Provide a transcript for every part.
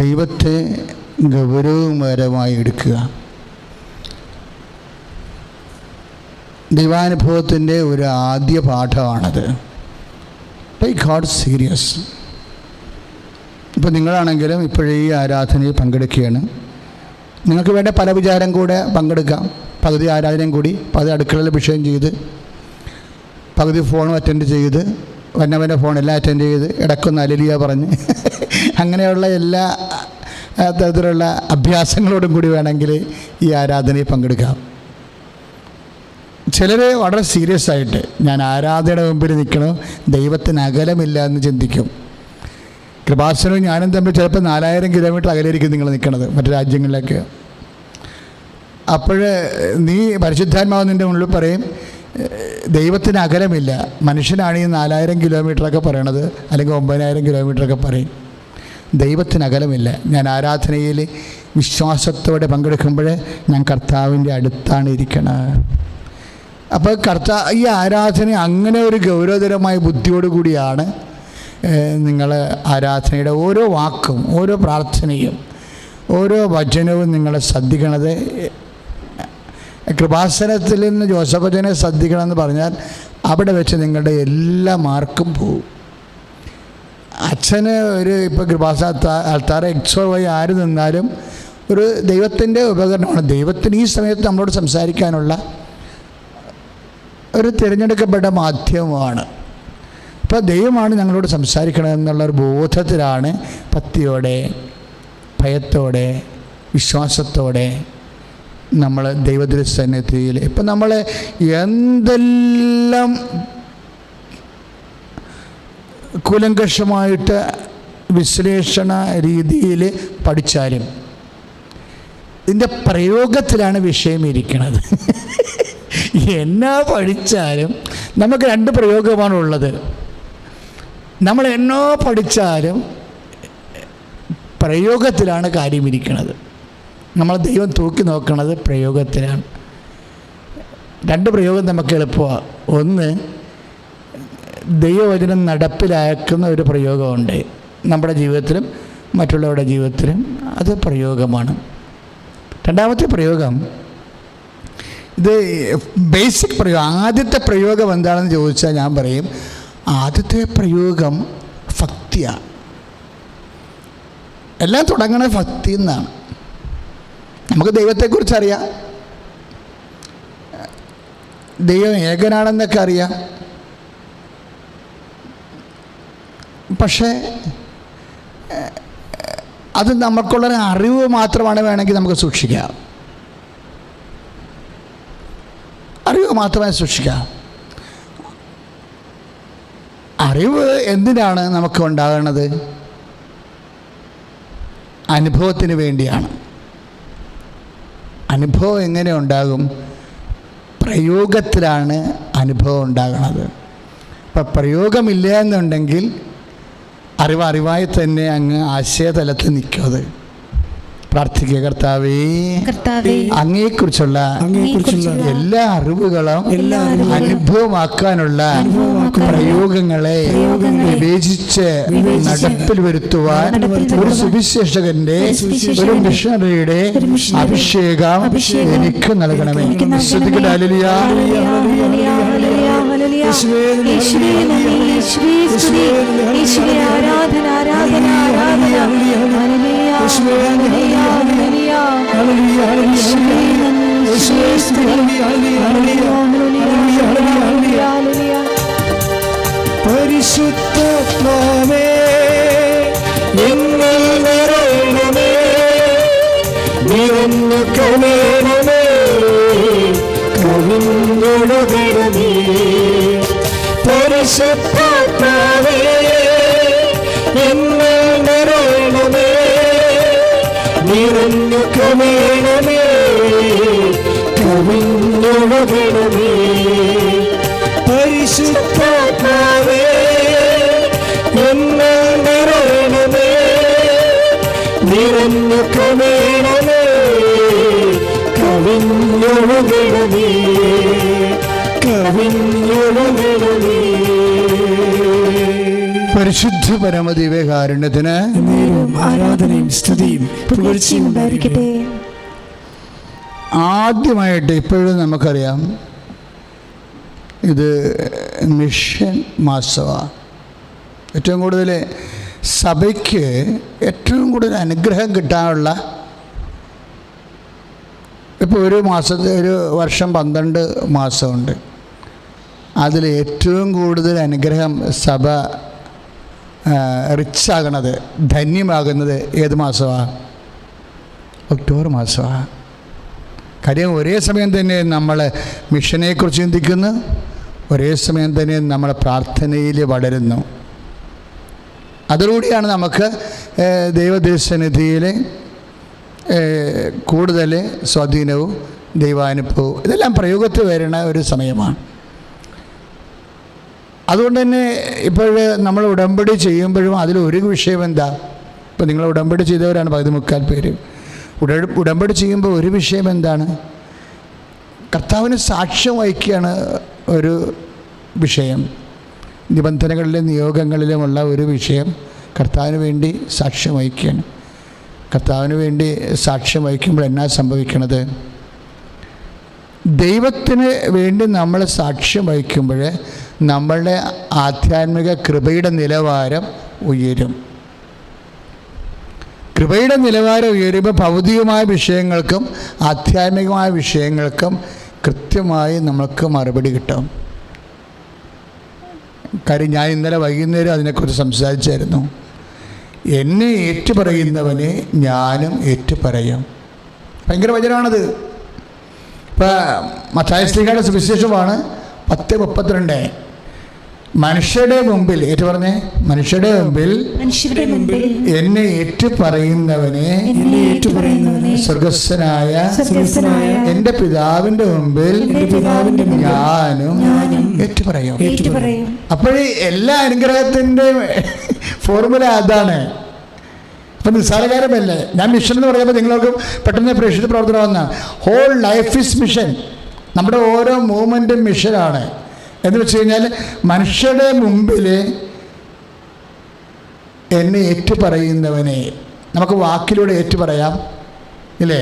ദൈവത്തെ ഗൗരവകരമായി എടുക്കുക. ദൈവാനുഭവത്തിൻ്റെ ഒരു ആദ്യ പാഠമാണത്. Take God serious. ഇപ്പോൾ നിങ്ങളാണെങ്കിലും ഇപ്പോഴേ ഈ ആരാധനയിൽ പങ്കെടുക്കുകയാണ്. നിങ്ങൾക്ക് വേണ്ട പല വിചാരം കൂടെ പങ്കെടുക്കാം. പകുതി ആരാധനയും കൂടി, പകുതി അടുക്കളയിൽ വിഷയം ചെയ്ത്, പകുതി ഫോണും അറ്റൻഡ് ചെയ്ത്, വന്നവൻ്റെ ഫോണെല്ലാം അറ്റൻഡ് ചെയ്ത്, ഇടയ്ക്കൊന്ന് അലലിയ പറഞ്ഞ് അങ്ങനെയുള്ള എല്ലാ തരത്തിലുള്ള അഭ്യാസങ്ങളോടും കൂടി വേണമെങ്കിൽ ഈ ആരാധനയിൽ പങ്കെടുക്കാം. ചിലർ വളരെ സീരിയസ് ആയിട്ട് ഞാൻ ആരാധനയുടെ മുമ്പിൽ നിൽക്കണം, ദൈവത്തിന് അകലമില്ല എന്ന് ചിന്തിക്കും. കൃപാസനവും ഞാനും തമ്മിൽ ചിലപ്പോൾ 4000 കിലോമീറ്റർ അകലെയായിരിക്കും നിങ്ങൾ നിൽക്കുന്നത് മറ്റു രാജ്യങ്ങളിലൊക്കെ. അപ്പോൾ നീ പരിശുദ്ധാത്മാവ് നിൻ്റെ മുന്നിൽ പറയും ദൈവത്തിന് അകലമില്ല. മനുഷ്യനാണ് ഈ 4000 കിലോമീറ്ററൊക്കെ പറയണത്, അല്ലെങ്കിൽ 9000 കിലോമീറ്ററൊക്കെ പറയും. ദൈവത്തിന് അകലമില്ല. ഞാൻ ആരാധനയിൽ വിശ്വാസത്തോടെ പങ്കെടുക്കുമ്പോൾ ഞാൻ കർത്താവിൻ്റെ അടുത്താണ് ഇരിക്കണത്. അപ്പോൾ ഈ ആരാധന അങ്ങനെ ഒരു ഗൗരവതരമായ ബുദ്ധിയോടുകൂടിയാണ് നിങ്ങൾ ആരാധനയുടെ ഓരോ വാക്കും, ഓരോ പ്രാർത്ഥനയും, ഓരോ വചനവും നിങ്ങൾ ശ്രദ്ധിക്കണത്. കൃപാസനത്തിൽ നിന്ന് ജോസഫ് അച്ഛനെ ശ്രദ്ധിക്കണമെന്ന് പറഞ്ഞാൽ അവിടെ വെച്ച് നിങ്ങളുടെ എല്ലാ മാർക്കും പോവും. അച്ഛന് ഒരു ഇപ്പോൾ കൃപാസന ആൾത്താര എക്സോ വൈ ആര് നിന്നാലും ഒരു ദൈവത്തിൻ്റെ ഉപകരണമാണ്. ദൈവത്തിന് ഈ സമയത്ത് നമ്മളോട് സംസാരിക്കാനുള്ള ഒരു തിരഞ്ഞെടുക്കപ്പെട്ട മാധ്യമമാണ്. ഇപ്പോൾ ദൈവമാണ് ഞങ്ങളോട് സംസാരിക്കണമെന്നുള്ളൊരു ബോധത്തിലാണ് ഭക്തിയോടെ, ഭയത്തോടെ, വിശ്വാസത്തോടെ നമ്മൾ ദൈവദൃസന്നിധിയിൽ ഇപ്പം നമ്മൾ എന്തെല്ലാം കൂലങ്കഷമായിട്ട് വിശ്ലേഷണ രീതിയിൽ പഠിച്ചാലും ഇതിൻ്റെ പ്രയോഗത്തിലാണ് വിഷയം ഇരിക്കുന്നത്. എന്നാ പഠിച്ചാലും നമുക്ക് 2 പ്രയോഗമാണുള്ളത്. നമ്മൾ എന്നോ പഠിച്ചാലും പ്രയോഗത്തിലാണ് കാര്യം ഇരിക്കുന്നത്. നമ്മൾ ദൈവം തൂക്കി നോക്കുന്നത് പ്രയോഗത്തിലാണ്. 2 പ്രയോഗം നമുക്ക് എളുപ്പമാണ്. ഒന്ന്, ദൈവവചനം നടപ്പിലാക്കുന്ന ഒരു പ്രയോഗമുണ്ട് നമ്മുടെ ജീവിതത്തിലും മറ്റുള്ളവരുടെ ജീവിതത്തിലും. അത് പ്രയോഗമാണ്. രണ്ടാമത്തെ പ്രയോഗം, ഇത് ബേസിക് പ്രയോഗം. ആദ്യത്തെ പ്രയോഗം എന്താണെന്ന് ചോദിച്ചാൽ ഞാൻ പറയും ആദ്യത്തെ പ്രയോഗം ഭക്തിയാണ്. എല്ലാം തുടങ്ങണത് ഭക്തി എന്നാണ്. നമുക്ക് ദൈവത്തെക്കുറിച്ച് അറിയാം, ദൈവം ഏകനാണെന്നൊക്കെ അറിയാം. പക്ഷേ അത് നമുക്കുള്ളൊരു അറിവ് മാത്രമാണ് വേണമെങ്കിൽ നമുക്ക് സൂക്ഷിക്കാം. അറിവ് മാത്രമേ സൂക്ഷിക്കാം. അറിവ് എന്തിനാണ് നമുക്ക് ഉണ്ടാകുന്നത്? അനുഭവത്തിന് വേണ്ടിയാണ്. അനുഭവം എങ്ങനെ ഉണ്ടാകും? പ്രയോഗത്തിലാണ് അനുഭവം ഉണ്ടാകുന്നത്. അപ്പം പ്രയോഗമില്ല എന്നുണ്ടെങ്കിൽ അറിവായി തന്നെ അങ്ങ് ആശയതലത്തിൽ നിൽക്കുന്നത്. പ്രാർത്ഥിക്കുക, കർത്താവേ, അങ്ങയെക്കുറിച്ചുള്ള എല്ലാ അറിവുകളും അനുഭവമാക്കാനുള്ള പ്രയോഗങ്ങളെ വിവേചിച്ച് നടപ്പിൽ വരുത്തുവാൻ ഒരു സുവിശേഷകന്റെ, ഒരു മിഷണറിയുടെ അഭിഷേകം എനിക്ക് നൽകണമേ. ശ്രദ്ധിക്കട്ടെ. ഹല്ലേലൂയ, ആരാധന, ആരാധന, ആരാധന. പരിശുദ്ധാത്മാവേ, നിങ്ങൾ നിറയണമേ, നിറഞ്ഞു കവിയണമേ, കവിഞ്ഞൊഴുകണമേ. പരിശുദ്ധാത്മാവേ, നിങ്ങൾ നിറയണമേ, നിറഞ്ഞു കവിയണമേ, കവിഞ്ഞൊഴുകണമേ. പരിശുദ്ധാത്മാവേ, നിങ്ങൾ നിറയണമേ, നിറഞ്ഞു കവിയണമേ, കവിഞ്ഞൊഴുകണമേ, കവിഞ്ഞൊഴുകണമേ. പരിശുദ്ധ പരമദിവ്യകാരുണ്യത്തിന് എന്നേരവും ആരാധനയും സ്തുതിയും പുകഴ്ചയും ഉണ്ടായിരിക്കട്ടെ. ആദ്യമായിട്ട് ഇപ്പോഴും നമുക്കറിയാം ഇത് മിഷൻ മാസമാണ്. ഏറ്റവും കൂടുതൽ സഭയ്ക്ക് ഏറ്റവും കൂടുതൽ അനുഗ്രഹം കിട്ടാനുള്ള, ഇപ്പോൾ ഒരു വർഷം 12 മാസമുണ്ട്. അതിൽ ഏറ്റവും കൂടുതൽ അനുഗ്രഹം സഭ റിച്ചാകണത്, ധന്യമാകുന്നത് ഏത് മാസമാണ്? ഒക്ടോബർ മാസമാണ്. കാര്യം ഒരേ സമയം തന്നെ നമ്മൾ മിഷനെക്കുറിച്ച് ചിന്തിക്കുന്നു, ഒരേ സമയം തന്നെ നമ്മൾ പ്രാർത്ഥനയിൽ വളരുന്നു. അതിലൂടെയാണ് നമുക്ക് ദൈവദർശനത്തിൽ കൂടുതൽ സ്വാധീനവും ദൈവാനുഭവവും ഇതെല്ലാം പ്രയോഗത്തിൽ വരുന്ന ഒരു സമയമാണ്. അതുകൊണ്ട് തന്നെ ഇപ്പോൾ നമ്മൾ ഉടമ്പടി ചെയ്യുമ്പോഴും അതിലൊരു വിഷയം എന്താ? ഇപ്പോൾ നിങ്ങൾ ഉടമ്പടി ചെയ്തവരാണ് 13 പേര്. ഉടമ്പടി ചെയ്യുമ്പോൾ ഒരു വിഷയം എന്താണ്? കർത്താവിന് സാക്ഷ്യം വഹിക്കുകയാണ് ഒരു വിഷയം. നിബന്ധനകളിലും നിയോഗങ്ങളിലുമുള്ള ഒരു വിഷയം കർത്താവിന് വേണ്ടി സാക്ഷ്യം വഹിക്കുകയാണ്. കർത്താവിന് വേണ്ടി സാക്ഷ്യം വഹിക്കുമ്പോൾ എന്നാ സംഭവിക്കണത്? ദൈവത്തിന് വേണ്ടി നമ്മൾ സാക്ഷ്യം വഹിക്കുമ്പോൾ നമ്മളുടെ ആധ്യാത്മിക കൃപയുടെ നിലവാരം ഉയരും. കൃപയുടെ നിലവാരം ഉയരുമ്പോൾ ഭൗതികമായ വിഷയങ്ങൾക്കും ആധ്യാത്മികമായ വിഷയങ്ങൾക്കും കൃത്യമായി നമുക്ക് മറുപടി കിട്ടും. കാര്യം ഞാൻ ഇന്നലെ വൈകുന്നേരം അതിനെക്കുറിച്ച് സംസാരിച്ചായിരുന്നു. എന്നെ ഏറ്റുപറയുന്നവനെ ഞാനും ഏറ്റുപറയും. ഭയങ്കര വചനമാണത്. ഇപ്പം മത്തായി ശ്ലീഹായുടെ സുവിശേഷമാണ് 10:32. മനുഷ്യരുടെ മുമ്പിൽ ഏറ്റുപറഞ്ഞേ, മനുഷ്യരുടെ മുമ്പിൽ എന്നെ ഏറ്റുപറയുന്നവനെ സ്വർഗസ്ഥനായ എൻ്റെ പിതാവിൻ്റെ മുമ്പിൽ ഞാനും ഏറ്റുപറയും. അപ്പോഴേ എല്ലാ അനുഗ്രഹത്തിൻ്റെ ഫോർമുല അതാണ്. അപ്പം നിസ്സാരകാരമല്ലേ. ഞാൻ മിഷൻ എന്ന് പറയുമ്പോൾ നിങ്ങൾക്ക് പെട്ടെന്ന് പ്രേക്ഷിത പ്രവർത്തനം വന്നാണ്. Whole life is mission. നമ്മുടെ ഓരോ മൂവ്മെൻറ്റും മിഷനാണ്. എന്ന് വെച്ച് കഴിഞ്ഞാൽ മനുഷ്യരുടെ മുമ്പിൽ എന്നെ ഏറ്റുപറയുന്നവനെ നമുക്ക് വാക്കിലൂടെ ഏറ്റുപറയാം, ഇല്ലേ?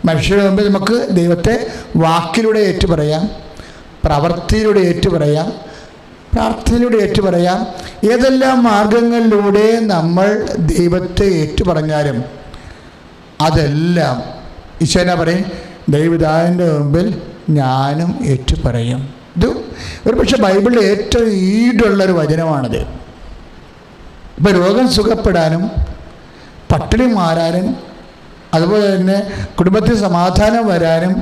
മനുഷ്യരുടെ മുമ്പിൽ നമുക്ക് ദൈവത്തെ വാക്കിലൂടെ ഏറ്റുപറയാം, പ്രവൃത്തിയിലൂടെ ഏറ്റുപറയാം, പ്രാർത്ഥനയിലൂടെ ഏറ്റുപറയാം. ഏതെല്ലാം മാർഗങ്ങളിലൂടെ നമ്മൾ ദൈവത്തെ ഏറ്റുപറഞ്ഞാലും അതെല്ലാം ഈശോനാ പറയും, ദൈവപിതാവിൻ്റെ മുമ്പിൽ ഞാനും ഏറ്റുപറയും. ഇത് ഒരു പക്ഷേ ബൈബിളിൽ ഏറ്റവും ഈടുള്ളൊരു വചനമാണിത്. ഇപ്പം രോഗം സുഖപ്പെടാനും പട്ടിണി മാറാനും അതുപോലെ തന്നെ കുടുംബത്തിൽ സമാധാനം വരാനും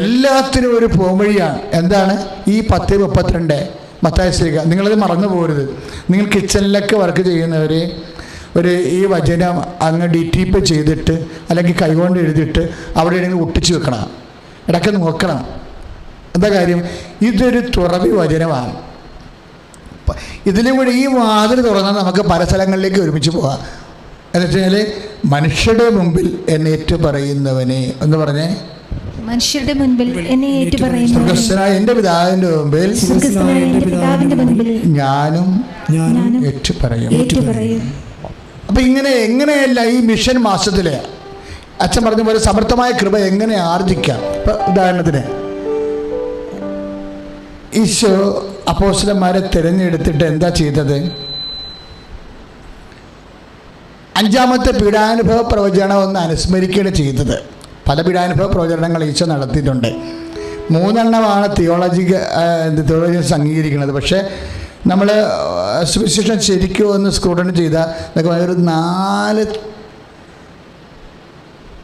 എല്ലാത്തിനും ഒരു പോംവഴിയാണ്. എന്താണ്? ഈ 10:32 മത്തായി ശ്ലീഹ. നിങ്ങളത് മറന്നു പോകരുത്. നിങ്ങൾ കിച്ചണിലൊക്കെ വർക്ക് ചെയ്യുന്നവർ ഈ വചനം അങ്ങ് ഡിറ്റിപ്പ് ചെയ്തിട്ട് അല്ലെങ്കിൽ കൈകൊണ്ട് എഴുതിയിട്ട് അവിടെ എവിടെയെങ്കിലും ഒട്ടിച്ച് വെക്കണം, ഇടയ്ക്ക് നോക്കണം. എന്താ കാര്യം? ഇതൊരു തുറവി വചനമാണ്. ഇതിലും കൂടി ഈ വാതിൽ തുറന്നാൽ നമുക്ക് പല സ്ഥലങ്ങളിലേക്ക് ഒരുമിച്ച് പോകാം. എന്ന് വെച്ച് കഴിഞ്ഞാൽ മനുഷ്യരുടെ മുമ്പിൽ എന്നെ ഏറ്റുപറയുന്നവനെ എന്ന് പറഞ്ഞേ, മനുഷ്യരുടെ മുൻപിൽ എന്നെ ഏറ്റുപറയുന്നു സ്വർഗ്ഗസ്ഥനായ എൻ്റെ പിതാവിൻ്റെ മുമ്പിൽ ഞാനും ഏറ്റുപറയും. അപ്പം എങ്ങനെയല്ല ഈ മിഷൻ മാസത്തിൽ അച്ഛൻ പറഞ്ഞ പോലെ സമർത്ഥമായ കൃപ എങ്ങനെ ആർജിക്കാം? ഇപ്പം ഉദാഹരണത്തിന് ഈശോ അപ്പോസ്തലന്മാരെ തിരഞ്ഞെടുത്തിട്ട് എന്താ ചെയ്തത്? 5ാമത്തെ പീഡാനുഭവ പ്രവചനം ഒന്ന് അനുസ്മരിക്കുകയാണ് ചെയ്തത്. പല പീഡാനുഭവ പ്രവചനങ്ങൾ ഈശോ നടത്തിയിട്ടുണ്ട്. 3 തിയോളജിയൻസ് അംഗീകരിക്കുന്നത്. പക്ഷേ നമ്മൾ സുവിശേഷം ശരിക്കും ഒന്ന് സ്ക്രൂട്ടണി ചെയ്താൽ ഒരു 4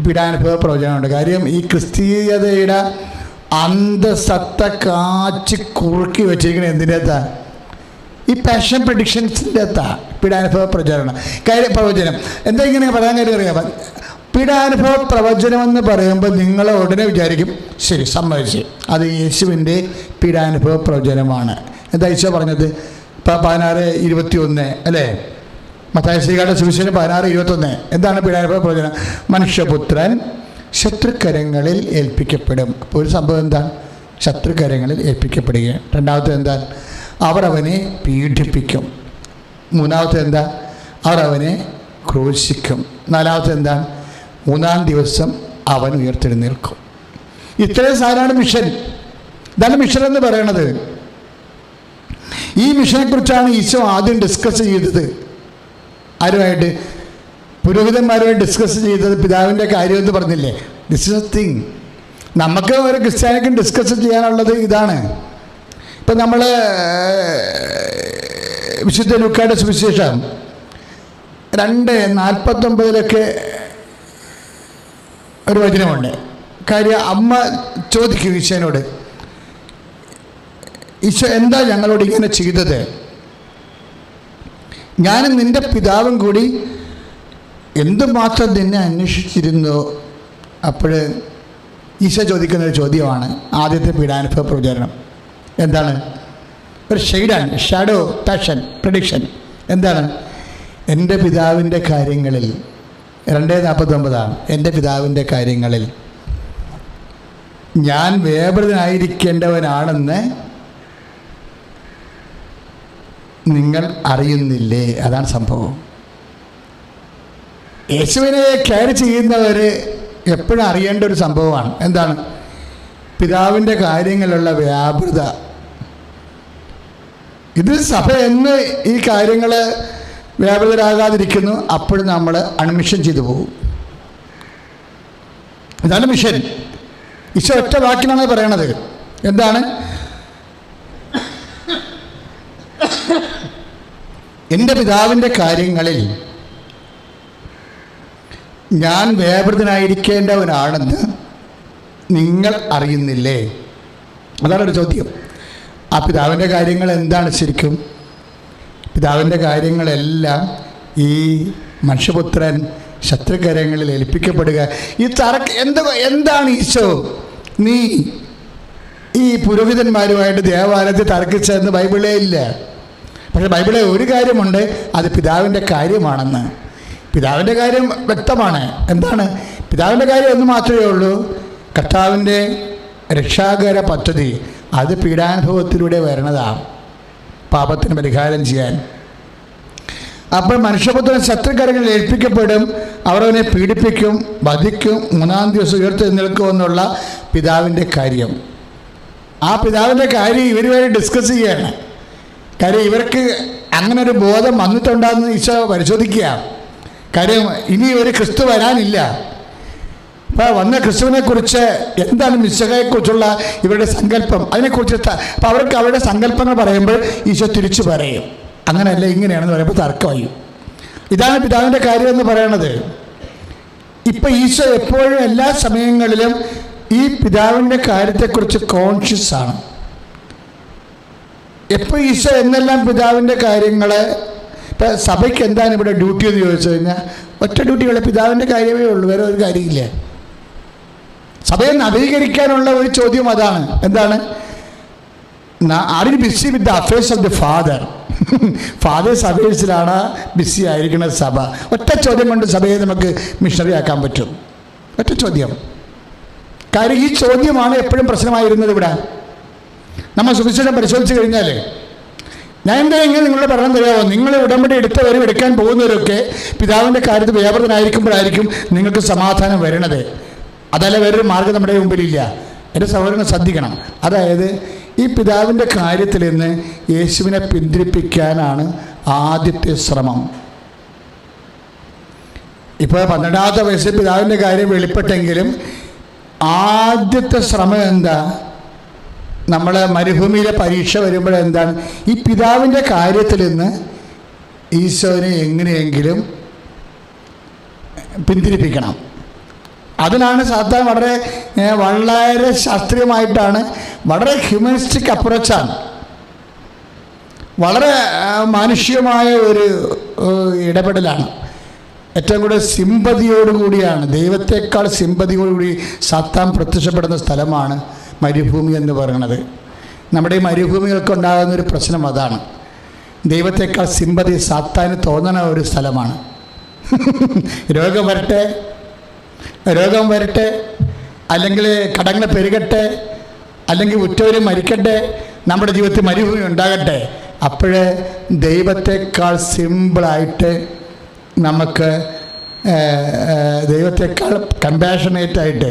പീഡാനുഭവ പ്രവചനമുണ്ട്. കാര്യം ഈ ക്രിസ്തീയതയുടെ അന്തസത്ത കാച്ചി കുറുക്കി വെച്ചിരിക്കുന്നത് എന്തിനകത്താ? ഈ പാഷൻ പ്രഡിക്ഷൻസിൻ്റെ അകത്താ പീഡാനുഭവ പ്രവചനം. എന്താ ഇങ്ങനെ പറയാൻ കാര്യം അറിയാം? പീഡാനുഭവ പ്രവചനമെന്ന് പറയുമ്പോൾ നിങ്ങൾ ഉടനെ വിചാരിക്കും ശരി സമ്മതിച്ച് അത് യേശുവിൻ്റെ പീഡാനുഭവ പ്രവചനമാണ്. എന്താ ഈശോ പറഞ്ഞത്? ഇപ്പം 16:21 അല്ലേ? മത്തായി ശ്ലീഹായുടെ സുവിശേഷം 16:21. എന്താണ് പീഡാനുഭവ പ്രവചനം? മനുഷ്യപുത്രൻ ശത്രുക്കരങ്ങളിൽ ഏൽപ്പിക്കപ്പെടും. അപ്പോൾ ഒരു സംഭവം എന്താ? ശത്രുക്കരങ്ങളിൽ ഏൽപ്പിക്കപ്പെടുക. രണ്ടാമത്തെ എന്താ? അവർ അവനെ പീഡിപ്പിക്കും. മൂന്നാമത്തെ എന്താ? അവർ അവനെ ക്രൂശിക്കും. നാലാമത്തെ എന്താണ്? മൂന്നാം ദിവസം അവൻ ഉയർത്തെഴുന്നേൽക്കും. ഇത്രയും സാധനമാണ് മിഷൻ. ഇതാണ് മിഷൻ എന്ന് പറയണത്. ഈ മിഷനെക്കുറിച്ചാണ് ഈശോ ആദ്യം ഡിസ്കസ് ചെയ്തത്. ആരുമായിട്ട്? പുരോഹിതന്മാരുമായിട്ട് ഡിസ്കസ് ചെയ്തത് പിതാവിൻ്റെ കാര്യമെന്ന് പറഞ്ഞില്ലേ? This is A thing. നമുക്ക് ഒരു ക്രിസ്ത്യാനിക്കും ഡിസ്കസ് ചെയ്യാനുള്ളത് ഇതാണ്. ഇപ്പം നമ്മൾ വിശുദ്ധ ലൂക്കായുടെ സുവിശേഷം 2:49 ഒരു വചനമുണ്ട്. കാര്യം അമ്മ ചോദിക്കും ഈശോനോട്, ഈശോ എന്താ ഞങ്ങളോട് ഇങ്ങനെ ചെയ്തത്? ഞാനും നിൻ്റെ പിതാവും കൂടി എന്തുമാത്രം നിന്നെ അന്വേഷിച്ചിരുന്നു. അപ്പോൾ ഈശോ ചോദിക്കുന്നൊരു ചോദ്യമാണ് ആദ്യത്തെ പീഡാനുഭവ പ്രചരണം. എന്താണ്? ഒരു ഷെയ്ഡാണ്, ഷാഡോ പാഷൻ പ്രഡിക്ഷൻ. എന്താണ്? എൻ്റെ പിതാവിൻ്റെ കാര്യങ്ങളിൽ 2:49 എൻ്റെ പിതാവിൻ്റെ കാര്യങ്ങളിൽ ഞാൻ വ്യാപൃതനായിരിക്കേണ്ടവനാണെന്ന് നിങ്ങൾ അറിയുന്നില്ലേ? അതാണ് സംഭവം. യേശുവിനെ കെയർ ചെയ്യുന്നവർ എപ്പോഴും അറിയേണ്ട ഒരു സംഭവമാണ്. എന്താണ്? പിതാവിൻ്റെ കാര്യങ്ങളിലുള്ള വ്യാപൃത. ഇത് സഭ എന്ന് ഈ കാര്യങ്ങൾ വ്യാപൃതരാകാതിരിക്കുന്നു, അപ്പോഴും നമ്മൾ അഡ്മിഷൻ ചെയ്തു പോകും. ഇതാണ് മിഷൻ. ഈശോ ഒറ്റ വാക്കിനാണ് പറയണത്. എന്താണ്? എൻ്റെ പിതാവിൻ്റെ കാര്യങ്ങളിൽ ഞാൻ വ്യാപൃതനായിരിക്കേണ്ടവനാണെന്ന് നിങ്ങൾ അറിയുന്നില്ലേ? അതാണ് ഒരു ചോദ്യം. ആ പിതാവിൻ്റെ കാര്യങ്ങൾ എന്താണ് ശരിക്കും? പിതാവിൻ്റെ കാര്യങ്ങളെല്ലാം ഈ മനുഷ്യപുത്രൻ ശത്രുകരങ്ങളിൽ ഏൽപ്പിക്കപ്പെടുക. ഈ എന്താണ് ഈശോ നീ ഈ പുരോഹിതന്മാരുമായിട്ട് ദേവാലയത്തിൽ തർക്കിച്ചതെന്ന് ബൈബിളേ ഇല്ല. പക്ഷേ ബൈബിളിൽ ഒരു കാര്യമുണ്ട്, അത് പിതാവിൻ്റെ കാര്യമാണെന്ന്. പിതാവിൻ്റെ കാര്യം വ്യക്തമാണ്. എന്താണ് പിതാവിൻ്റെ കാര്യം? എന്ന് മാത്രമേ ഉള്ളൂ, കർത്താവിൻ്റെ രക്ഷാകര പദ്ധതി. അത് പീഡാനുഭവത്തിലൂടെ വരണതാണ്, പാപത്തിന് പരിഹാരം ചെയ്യാൻ. അപ്പോൾ മനുഷ്യപുത്രൻ ശത്രുക്കരങ്ങളിൽ ഏൽപ്പിക്കപ്പെടും, അവർ അവനെ പീഡിപ്പിക്കും, വധിക്കും, മൂന്നാം ദിവസം ഉയർത്തെഴുന്നേൽക്കുമെന്നുള്ള പിതാവിൻ്റെ കാര്യം. ആ പിതാവിൻ്റെ കാര്യം ഇവരുമായി ഡിസ്കസ് ചെയ്യാണ്. കാര്യം ഇവർക്ക് അങ്ങനെ ഒരു ബോധം വന്നിട്ടുണ്ടെന്ന് ഈശോ പരിശോധിക്കുക. കാര്യം ഇനി ഒരു ക്രിസ്തു വരാനില്ല. അപ്പോൾ വന്ന ക്രിസ്തുവിനെക്കുറിച്ച് എന്താണ് മിശിഹായെക്കുറിച്ചുള്ള ഇവരുടെ സങ്കല്പം, അതിനെക്കുറിച്ച് അപ്പോൾ അവർക്ക് അവരുടെ സങ്കല്പങ്ങൾ പറയുമ്പോൾ ഈശോ തിരിച്ചു പറയും, അങ്ങനെയല്ല ഇങ്ങനെയാണെന്ന് പറയുമ്പോൾ തർക്കമായി. ഇതാണ് പിതാവിൻ്റെ കാര്യമെന്ന് പറയണത്. ഇപ്പം ഈശോ എപ്പോഴും എല്ലാ സമയങ്ങളിലും ഈ പിതാവിൻ്റെ കാര്യത്തെക്കുറിച്ച് കോൺഷ്യസ് ആണ്. എപ്പോൾ ഈശോ എന്നെല്ലാം പിതാവിൻ്റെ കാര്യങ്ങൾ. ഇപ്പം സഭയ്ക്ക് എന്താണ് ഇവിടെ ഡ്യൂട്ടി എന്ന് ചോദിച്ചു കഴിഞ്ഞാൽ ഒറ്റ ഡ്യൂട്ടിയുള്ള പിതാവിൻ്റെ കാര്യമേ ഉള്ളൂ, വേറെ ഒരു കാര്യമില്ല. സഭയെ നവീകരിക്കാനുള്ള ഒരു ചോദ്യം അതാണ്. എന്താണ്? Are you busy with the affairs of the father? Father's അഫയേഴ്സിലാണ് ബിസി ആയിരിക്കുന്നത് സഭ. ഒറ്റ ചോദ്യം കൊണ്ട് സഭയെ നമുക്ക് മിഷണറി ആക്കാൻ പറ്റും. ഒറ്റ ചോദ്യം. കാര്യം ഈ ചോദ്യമാണ് എപ്പോഴും പ്രശ്നമായിരുന്നത് ഇവിടെ. നമ്മൾ സുവിശേഷം പരിശോധിച്ച് കഴിഞ്ഞാൽ, ഞാൻ എന്താ ഇങ്ങനെ നിങ്ങളുടെ പഠനം തരാമോ? നിങ്ങൾ ഉടമ്പടി എടുത്തവരും എടുക്കാൻ പോകുന്നവരൊക്കെ പിതാവിൻ്റെ കാര്യത്തിൽ വ്യാപൃതനായിരിക്കുമ്പോഴായിരിക്കും നിങ്ങൾക്ക് സമാധാനം വരണത്. അതല്ല വേറൊരു മാർഗ്ഗം നമ്മുടെ മുമ്പിലില്ല. എൻ്റെ സഹോദരനെ ശ്രദ്ധിക്കണം. അതായത് ഈ പിതാവിൻ്റെ കാര്യത്തിൽ നിന്ന് യേശുവിനെ പിന്തിരിപ്പിക്കാനാണ് ആദ്യത്തെ ശ്രമം. ഇപ്പോൾ 12ാമത്തെ വയസ്സിൽ പിതാവിൻ്റെ കാര്യം വെളിപ്പെട്ടെങ്കിലും ആദ്യത്തെ ശ്രമം എന്താ? നമ്മൾ മരുഭൂമിയിലെ പരീക്ഷ വരുമ്പോഴെന്താണ്? ഈ പിതാവിൻ്റെ കാര്യത്തിൽ നിന്ന് ഈശോനെ എങ്ങനെയെങ്കിലും പിന്തിരിപ്പിക്കണം. അതിനാണ് സാത്താൻ വളരെ ശാസ്ത്രീയമായിട്ടാണ്, വളരെ ഹ്യൂമനിസ്റ്റിക് അപ്രോച്ചാണ്, വളരെ മാനുഷികമായ ഒരു ഇടപെടലാണ്. ഏറ്റവും കൂടുതൽ സിമ്പതിയോടുകൂടിയാണ്, ദൈവത്തെക്കാൾ സിമ്പതിയോടുകൂടി സാത്താൻ പ്രത്യക്ഷപ്പെടുന്ന സ്ഥലമാണ് മരുഭൂമി എന്ന് പറയുന്നത്. നമ്മുടെ ഈ മരുഭൂമികൾക്കുണ്ടാകുന്നൊരു പ്രശ്നം അതാണ്. ദൈവത്തെക്കാൾ സിമ്പതി സാത്താന് തോന്നുന്ന ഒരു സ്ഥലമാണ്. രോഗം വരട്ടെ, അല്ലെങ്കിൽ കടങ്ങൾ പെരുകട്ടെ, അല്ലെങ്കിൽ ഉറ്റവർ മരിക്കട്ടെ, നമ്മുടെ ജീവിതത്തിൽ മരുഭൂമി ഉണ്ടാകട്ടെ, അപ്പോഴേ ദൈവത്തെക്കാൾ സിമ്പിളായിട്ട് നമുക്ക് ദൈവത്തെക്കാൾ കമ്പാഷനേറ്റായിട്ട്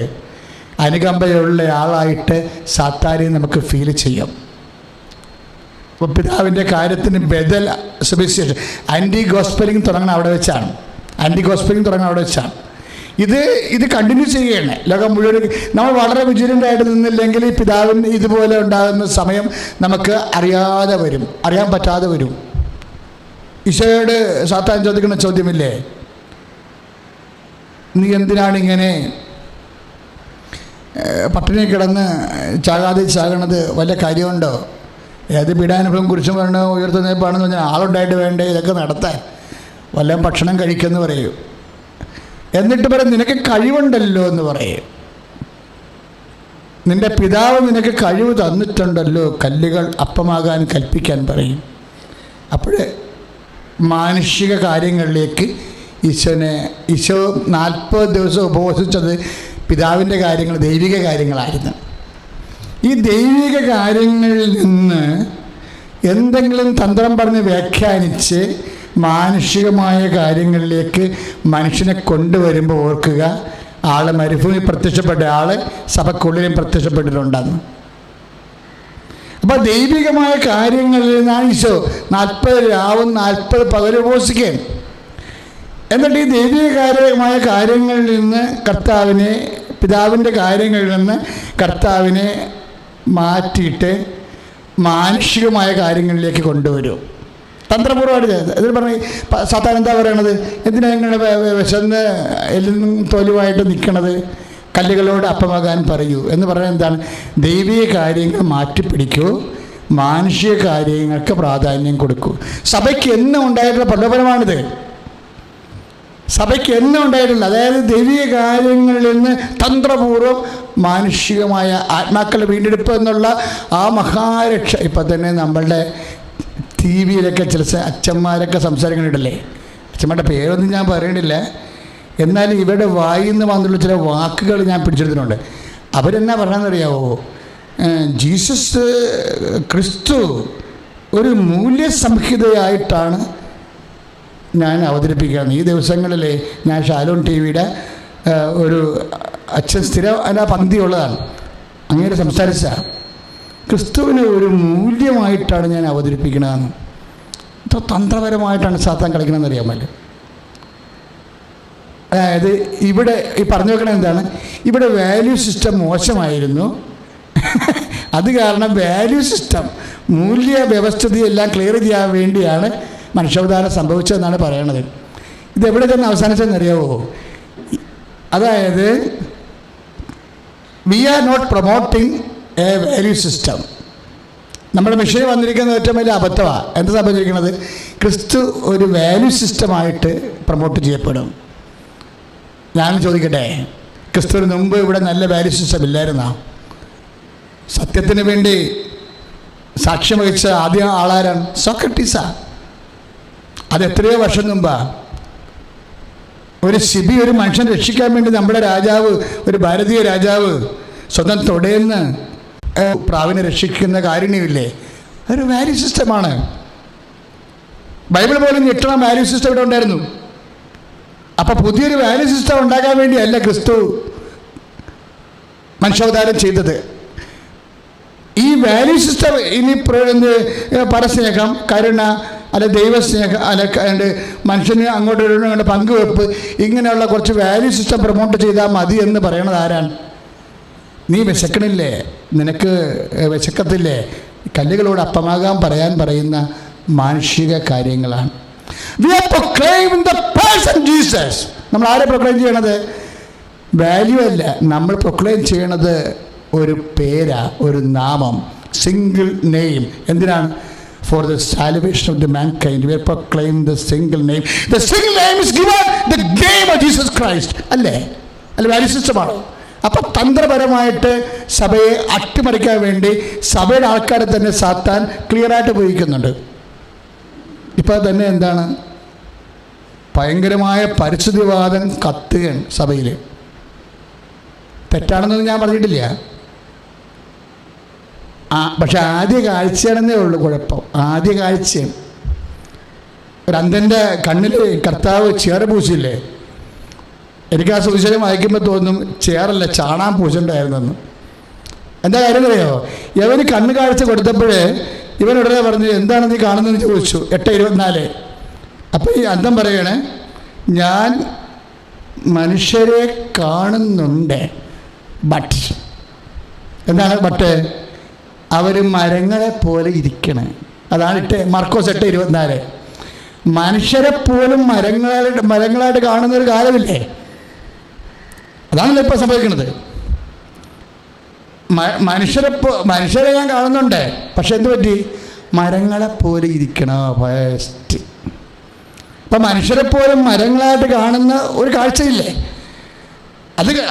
അനുകമ്പയുള്ള ആളായിട്ട് സാത്താനെ നമുക്ക് ഫീൽ ചെയ്യാം. അപ്പോൾ പിതാവിൻ്റെ കാര്യത്തിന് ബദൽ സുവിശേഷം ആൻറ്റി ഗോസ്പലിംഗ് തുടങ്ങണം അവിടെ വെച്ചാണ്. ഇത് കണ്ടിന്യൂ ചെയ്യുകയാണ് ലോകം മുഴുവൻ. നമ്മൾ വളരെ വിജിലൻ്റായിട്ട് നിന്നില്ലെങ്കിൽ ഈ പിതാവിന് ഇതുപോലെ ഉണ്ടാകുന്ന സമയം നമുക്ക് അറിയാൻ പറ്റാതെ വരും. ഈശോയോട് സാത്താൻ ചോദിക്കുന്ന ചോദ്യമില്ലേ, നീ എന്തിനാണ് ഇങ്ങനെ പട്ടിണി കിടന്ന് ചാകണത്? വല്ല കാര്യമുണ്ടോ? ഏത് പീഡാനുഭവം കുറിച്ചും പറഞ്ഞ ഉയർത്തുന്നേപ്പാണെന്ന് പറഞ്ഞാൽ ആളുണ്ടായിട്ട് വേണ്ടേ ഇതൊക്കെ നടത്താൻ? വല്ലതും ഭക്ഷണം കഴിക്കുമെന്ന് പറയും. എന്നിട്ട് പറയും നിനക്ക് കഴിവുണ്ടല്ലോ എന്ന് പറയും. നിന്റെ പിതാവ് നിനക്ക് കഴിവ് തന്നിട്ടുണ്ടല്ലോ, കല്ലുകൾ അപ്പമാകാൻ കൽപ്പിക്കാൻ പറയും. അപ്പോൾ മാനുഷിക കാര്യങ്ങളിലേക്ക് ഈശോ 40 ദിവസം ഉപവസിച്ചത് പിതാവിൻ്റെ കാര്യങ്ങൾ, ദൈവിക കാര്യങ്ങളായിരുന്നു. ഈ ദൈവിക കാര്യങ്ങളിൽ നിന്ന് എന്തെങ്കിലും തന്ത്രം പറഞ്ഞ് വ്യാഖ്യാനിച്ച് മാനുഷികമായ കാര്യങ്ങളിലേക്ക് മനുഷ്യനെ കൊണ്ടുവരുമ്പോൾ ഓർക്കുക, ആൾ മരുഭൂമി പ്രത്യക്ഷപ്പെട്ട ആൾ സഭയ്ക്കുള്ളിലും പ്രത്യക്ഷപ്പെട്ടിട്ടുണ്ടെന്ന്. അപ്പോൾ ദൈവികമായ കാര്യങ്ങളിൽ നിന്നാണ് ഈശോ 40 രാവും 40 പകലും ഉപവസിക്കുക. എന്നിട്ട് ഈ ദൈവികമായ കാര്യങ്ങളിൽ നിന്ന് പിതാവിൻ്റെ കാര്യങ്ങളിൽ നിന്ന് കർത്താവിനെ മാറ്റിയിട്ട് മാനുഷികമായ കാര്യങ്ങളിലേക്ക് കൊണ്ടുവരും. തന്ത്രപൂർവ്വമായിട്ട് ഇതിൽ പറഞ്ഞ് സാത്താൻ എന്താ പറയണത്? എന്തിനാണ് നിങ്ങൾ വിശന്ന് എല്ലും തോലുമായിട്ട് നിൽക്കണത്? കല്ലുകളോട് അപ്പമാകാൻ പറയൂ എന്ന് പറയുന്നത് എന്താണ്? ദൈവിക കാര്യങ്ങൾ മാറ്റിപ്പിടിക്കൂ, മാനുഷിക കാര്യങ്ങൾക്ക് പ്രാധാന്യം കൊടുക്കൂ. സഭയ്ക്ക് എന്നും ഉണ്ടായിട്ടുള്ള പ്രലോഭനമാണിത്. അതായത് ദൈവിക കാര്യങ്ങളിൽ നിന്ന് തന്ത്രപൂർവ്വം മാനുഷികമായ ആത്മാക്കളുടെ വീണ്ടെടുപ്പ് എന്നുള്ള ആ മഹാരക്ഷ. ഇപ്പം തന്നെ നമ്മളുടെ ടി വിയിലൊക്കെ ചില അച്ഛന്മാരൊക്കെ സംസാരിക്കുന്നുണ്ടല്ലേ. അച്ഛന്മാരുടെ പേരൊന്നും ഞാൻ പറയണില്ല, എന്നാലും ഇവരുടെ വായിൽ നിന്ന് വന്നുള്ള ചില വാക്കുകൾ ഞാൻ പിടിച്ചെടുത്തിട്ടുണ്ട്. അവരെന്നാ പറയണമെന്നറിയാവോ? ജീസസ് ക്രിസ്തു ഒരു മൂല്യസംഹിതയായിട്ടാണ് ഞാൻ അവതരിപ്പിക്കുകയാണ്. ഈ ദിവസങ്ങളിൽ ഞാൻ ഷാലോൺ ടി വിയുടെ ഒരു അച്ഛൻ സ്ഥിരം അതിൻ്റെ പന്തിയുള്ളതാണ്, അങ്ങനെ സംസാരിച്ച ക്രിസ്തുവിന് ഒരു മൂല്യമായിട്ടാണ് ഞാൻ അവതരിപ്പിക്കണതെന്ന്. ഇത്ര തന്ത്രപരമായിട്ടാണ് സാത്താൻ കളിക്കണമെന്ന് അറിയാമല്ലോ. അതായത് ഇവിടെ ഈ പറഞ്ഞു വെക്കണത് എന്താണ്? ഇവിടെ വാല്യൂ സിസ്റ്റം മോശമായിരുന്നു, അത് കാരണം വാല്യൂ സിസ്റ്റം മൂല്യ വ്യവസ്ഥിതിയെല്ലാം ക്ലിയർ ചെയ്യാൻ വേണ്ടിയാണ് മനുഷ്യാവതാരം സംഭവിച്ചതെന്നാണ് പറയണത്. ഇതെവിടെ തന്നെ അവസാനിച്ചതെന്നറിയാവോ? അതായത് we are not promoting a value system. നമ്മുടെ മിഷനിൽ വന്നിരിക്കുന്ന ഏറ്റവും വലിയ അബദ്ധമാണ്. എന്താ സംഭവിച്ചിരിക്കുന്നത്? ക്രിസ്തു ഒരു വാല്യൂ സിസ്റ്റമായിട്ട് പ്രൊമോട്ട് ചെയ്യപ്പെടും. ഞാൻ ചോദിക്കട്ടെ, ക്രിസ്തുവിന് മുമ്പ് ഇവിടെ നല്ല വാല്യൂ സിസ്റ്റം ഇല്ലായിരുന്നോ? സത്യത്തിന് വേണ്ടി സാക്ഷ്യം വഹിച്ച ആദ്യ ആളാരാണ്? സോക്രട്ടീസാ. അത് എത്രയോ വർഷം മുമ്പാ. ഒരു മനുഷ്യൻ രക്ഷിക്കാൻ വേണ്ടി നമ്മുടെ രാജാവ്, ഒരു ഭാരതീയ രാജാവ് സ്വന്തം തൊടേന്ന് പ്രാവിനെ രക്ഷിക്കുന്ന കാരുണ്യമില്ലേ? അതൊരു വാല്യൂ സിസ്റ്റമാണ്. ബൈബിൾ പോലും ഞെട്ടണ വാല്യൂ സിസ്റ്റം ഇവിടെ ഉണ്ടായിരുന്നു. അപ്പം പുതിയൊരു വാല്യൂ സിസ്റ്റം ഉണ്ടാക്കാൻ വേണ്ടിയല്ല ക്രിസ്തു മനുഷ്യാവതാരം ചെയ്തത്. ഈ വാല്യൂ സിസ്റ്റം ഇനി പരസ്നേഹം, കരുണ, അല്ല ദൈവസ്നേഹം, അല്ല മനുഷ്യന് അങ്ങോട്ട് പങ്കുവെപ്പ്, ഇങ്ങനെയുള്ള കുറച്ച് വാല്യൂ സിസ്റ്റം പ്രൊമോട്ട് ചെയ്താൽ മതി എന്ന് പറയണത് ആരാണ്? നീ വിശക്കണില്ലേ? നിനക്ക് വിശക്കത്തില്ലേ? കല്ലുകളോട് അപ്പമാകാൻ പറയുന്ന മാനുഷിക കാര്യങ്ങളാണ്. We are proclaiming the person Jesus. നമ്മൾ ആരെ പ്രൊക്ലെയിം ചെയ്യണത്? വാല്യൂ അല്ല, നമ്മൾ പ്രൊക്ലെയിം ചെയ്യണത് ഒരു പേരാ, ഒരു നാമം, സിംഗിൾ നെയിം. എന്തിനാണ്? For the salvation of the mankind, we proclaim the single name. The single name is given, the name of Jesus Christ. അല്ലേ വാല്യൂ സിസ്റ്റമാണ്. അപ്പം തന്ത്രപരമായിട്ട് സഭയെ അട്ടിമറിക്കാൻ വേണ്ടി സഭയുടെ ആൾക്കാരെ തന്നെ സാത്താൻ ക്ലിയറായിട്ട് ഉപയോഗിക്കുന്നുണ്ട്. ഇപ്പോൾ തന്നെ എന്താണ്? ഭയങ്കരമായ പരിസ്ഥിതിവാദം കത്തുകയാണ് സഭയിൽ. തെറ്റാണെന്നൊന്നും ഞാൻ പറഞ്ഞിട്ടില്ല. പക്ഷെ ആദ്യ കാഴ്ചയാണെന്നേ ഉള്ളൂ കുഴപ്പം. ആദ്യ കാഴ്ചയാണ്. ഒരു അന്ധൻ്റെ കണ്ണിൽ കർത്താവ് ചേറ് പൂശില്ലേ? എനിക്ക് ആ സുവിശേഷം വായിക്കുമ്പോൾ തോന്നും ചേറല്ല ചാണാൻ പൂശണ്ടായിരുന്നെന്ന്. എന്താ കാര്യം അറിയോ? ഇവന് കണ്ണ് കാഴ്ച കൊടുത്തപ്പോഴേ ഇവൻ ഉടനെ പറഞ്ഞു, എന്താണ് നീ കാണുന്നതെന്ന് ചോദിച്ചു. 8:24. അപ്പോൾ ഈ അന്ധൻ പറയണേ, ഞാൻ മനുഷ്യരെ കാണുന്നുണ്ട്, ബട്ട് എന്താണ് ബട്ട്? അവർ മരങ്ങളെ പോലെ ഇരിക്കണേ. അതാണ് മർക്കോസ് 8:24. മനുഷ്യരെ പോലും മരങ്ങളായിട്ട് കാണുന്നൊരു കാലമില്ലേ? അതാണല്ലോ ഇപ്പോൾ സംഭവിക്കുന്നത്. മനുഷ്യരെ ഞാൻ കാണുന്നുണ്ട്, പക്ഷെ എന്ത് പറ്റി? മരങ്ങളെപ്പോലെ ഇരിക്കണോ ഫസ്റ്റ്. അപ്പം മനുഷ്യരെപ്പോലും മരങ്ങളായിട്ട് കാണുന്ന ഒരു കാഴ്ചയില്ലേ?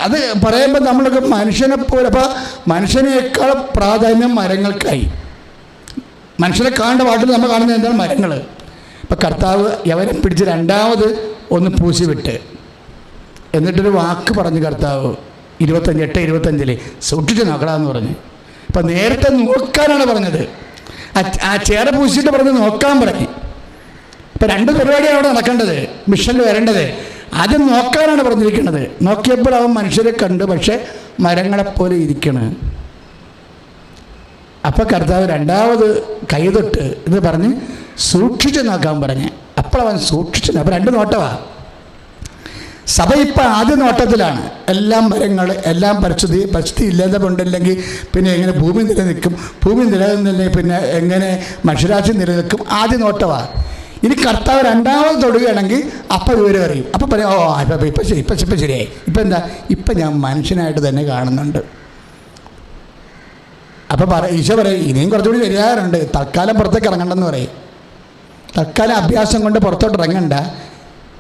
അത് പറയുമ്പോൾ നമ്മളൊക്കെ മനുഷ്യനെപ്പോലെ, അപ്പോൾ മനുഷ്യനേക്കാൾ പ്രാധാന്യം മരങ്ങൾക്കായി. മനുഷ്യനെ കാണേണ്ട വാട്ടിൽ നമ്മൾ കാണുന്നത് എന്താണ്? മരങ്ങൾ. അപ്പം കർത്താവ് യവനെ പിടിച്ച് രണ്ടാമത് ഒന്ന് പൂശി വിട്ട്, എന്നിട്ടൊരു വാക്ക് പറഞ്ഞു കർത്താവ് 8:25 സൂക്ഷിച്ച് നോക്കടാന്ന് പറഞ്ഞു. അപ്പം നേരത്തെ നോക്കാനാണ് പറഞ്ഞത്. ആ ചേര പൂശിയിട്ട് പറഞ്ഞ് നോക്കാൻ പറഞ്ഞു. ഇപ്പം 2 പരിപാടിയാണ് അവിടെ നടക്കേണ്ടത്, മിഷനിൽ വരേണ്ടത്. ആദ്യം നോക്കാനാണ് പറഞ്ഞിരിക്കുന്നത്. നോക്കിയപ്പോൾ അവൻ മനുഷ്യരെ കണ്ടു, പക്ഷെ മരങ്ങളെപ്പോലെ ഇരിക്കണ്. അപ്പം കർത്താവ് രണ്ടാമത് കൈ തൊട്ട് ഇത് പറഞ്ഞ് സൂക്ഷിച്ച് നോക്കാൻ പറഞ്ഞ്. അപ്പോൾ അവൻ സൂക്ഷിച്ചു. അപ്പം 2 നോട്ടമാണ്. സഭ ഇപ്പം ആദ്യ നോട്ടത്തിലാണ്. എല്ലാം മരങ്ങൾ, എല്ലാം പരിസ്ഥിതി ഇല്ലാത്തതുകൊണ്ടില്ലെങ്കിൽ പിന്നെ എങ്ങനെ ഭൂമി നിലനിൽക്കും, ഭൂമി നിലനിന്നില്ലെങ്കിൽ പിന്നെ എങ്ങനെ മനുഷ്യരാശി നിലനിൽക്കും, ആദ്യ നോട്ടമാണ്. ഇനി കർത്താവ് രണ്ടാമത് തൊടുകയാണെങ്കിൽ അപ്പം വിവരം അറിയും. അപ്പം പറയാം, ഇപ്പം ശരിയായി. ഇപ്പം എന്താ? ഇപ്പം ഞാൻ മനുഷ്യനായിട്ട് തന്നെ കാണുന്നുണ്ട്. അപ്പം ഈശോ പറയും, ഇനിയും കുറച്ചുകൂടി വരികാറുണ്ട്, തൽക്കാലം പുറത്തേക്ക് ഇറങ്ങണ്ടെന്ന് പറയും. തൽക്കാലം അഭ്യാസം കൊണ്ട് പുറത്തോട്ട് ഇറങ്ങണ്ട.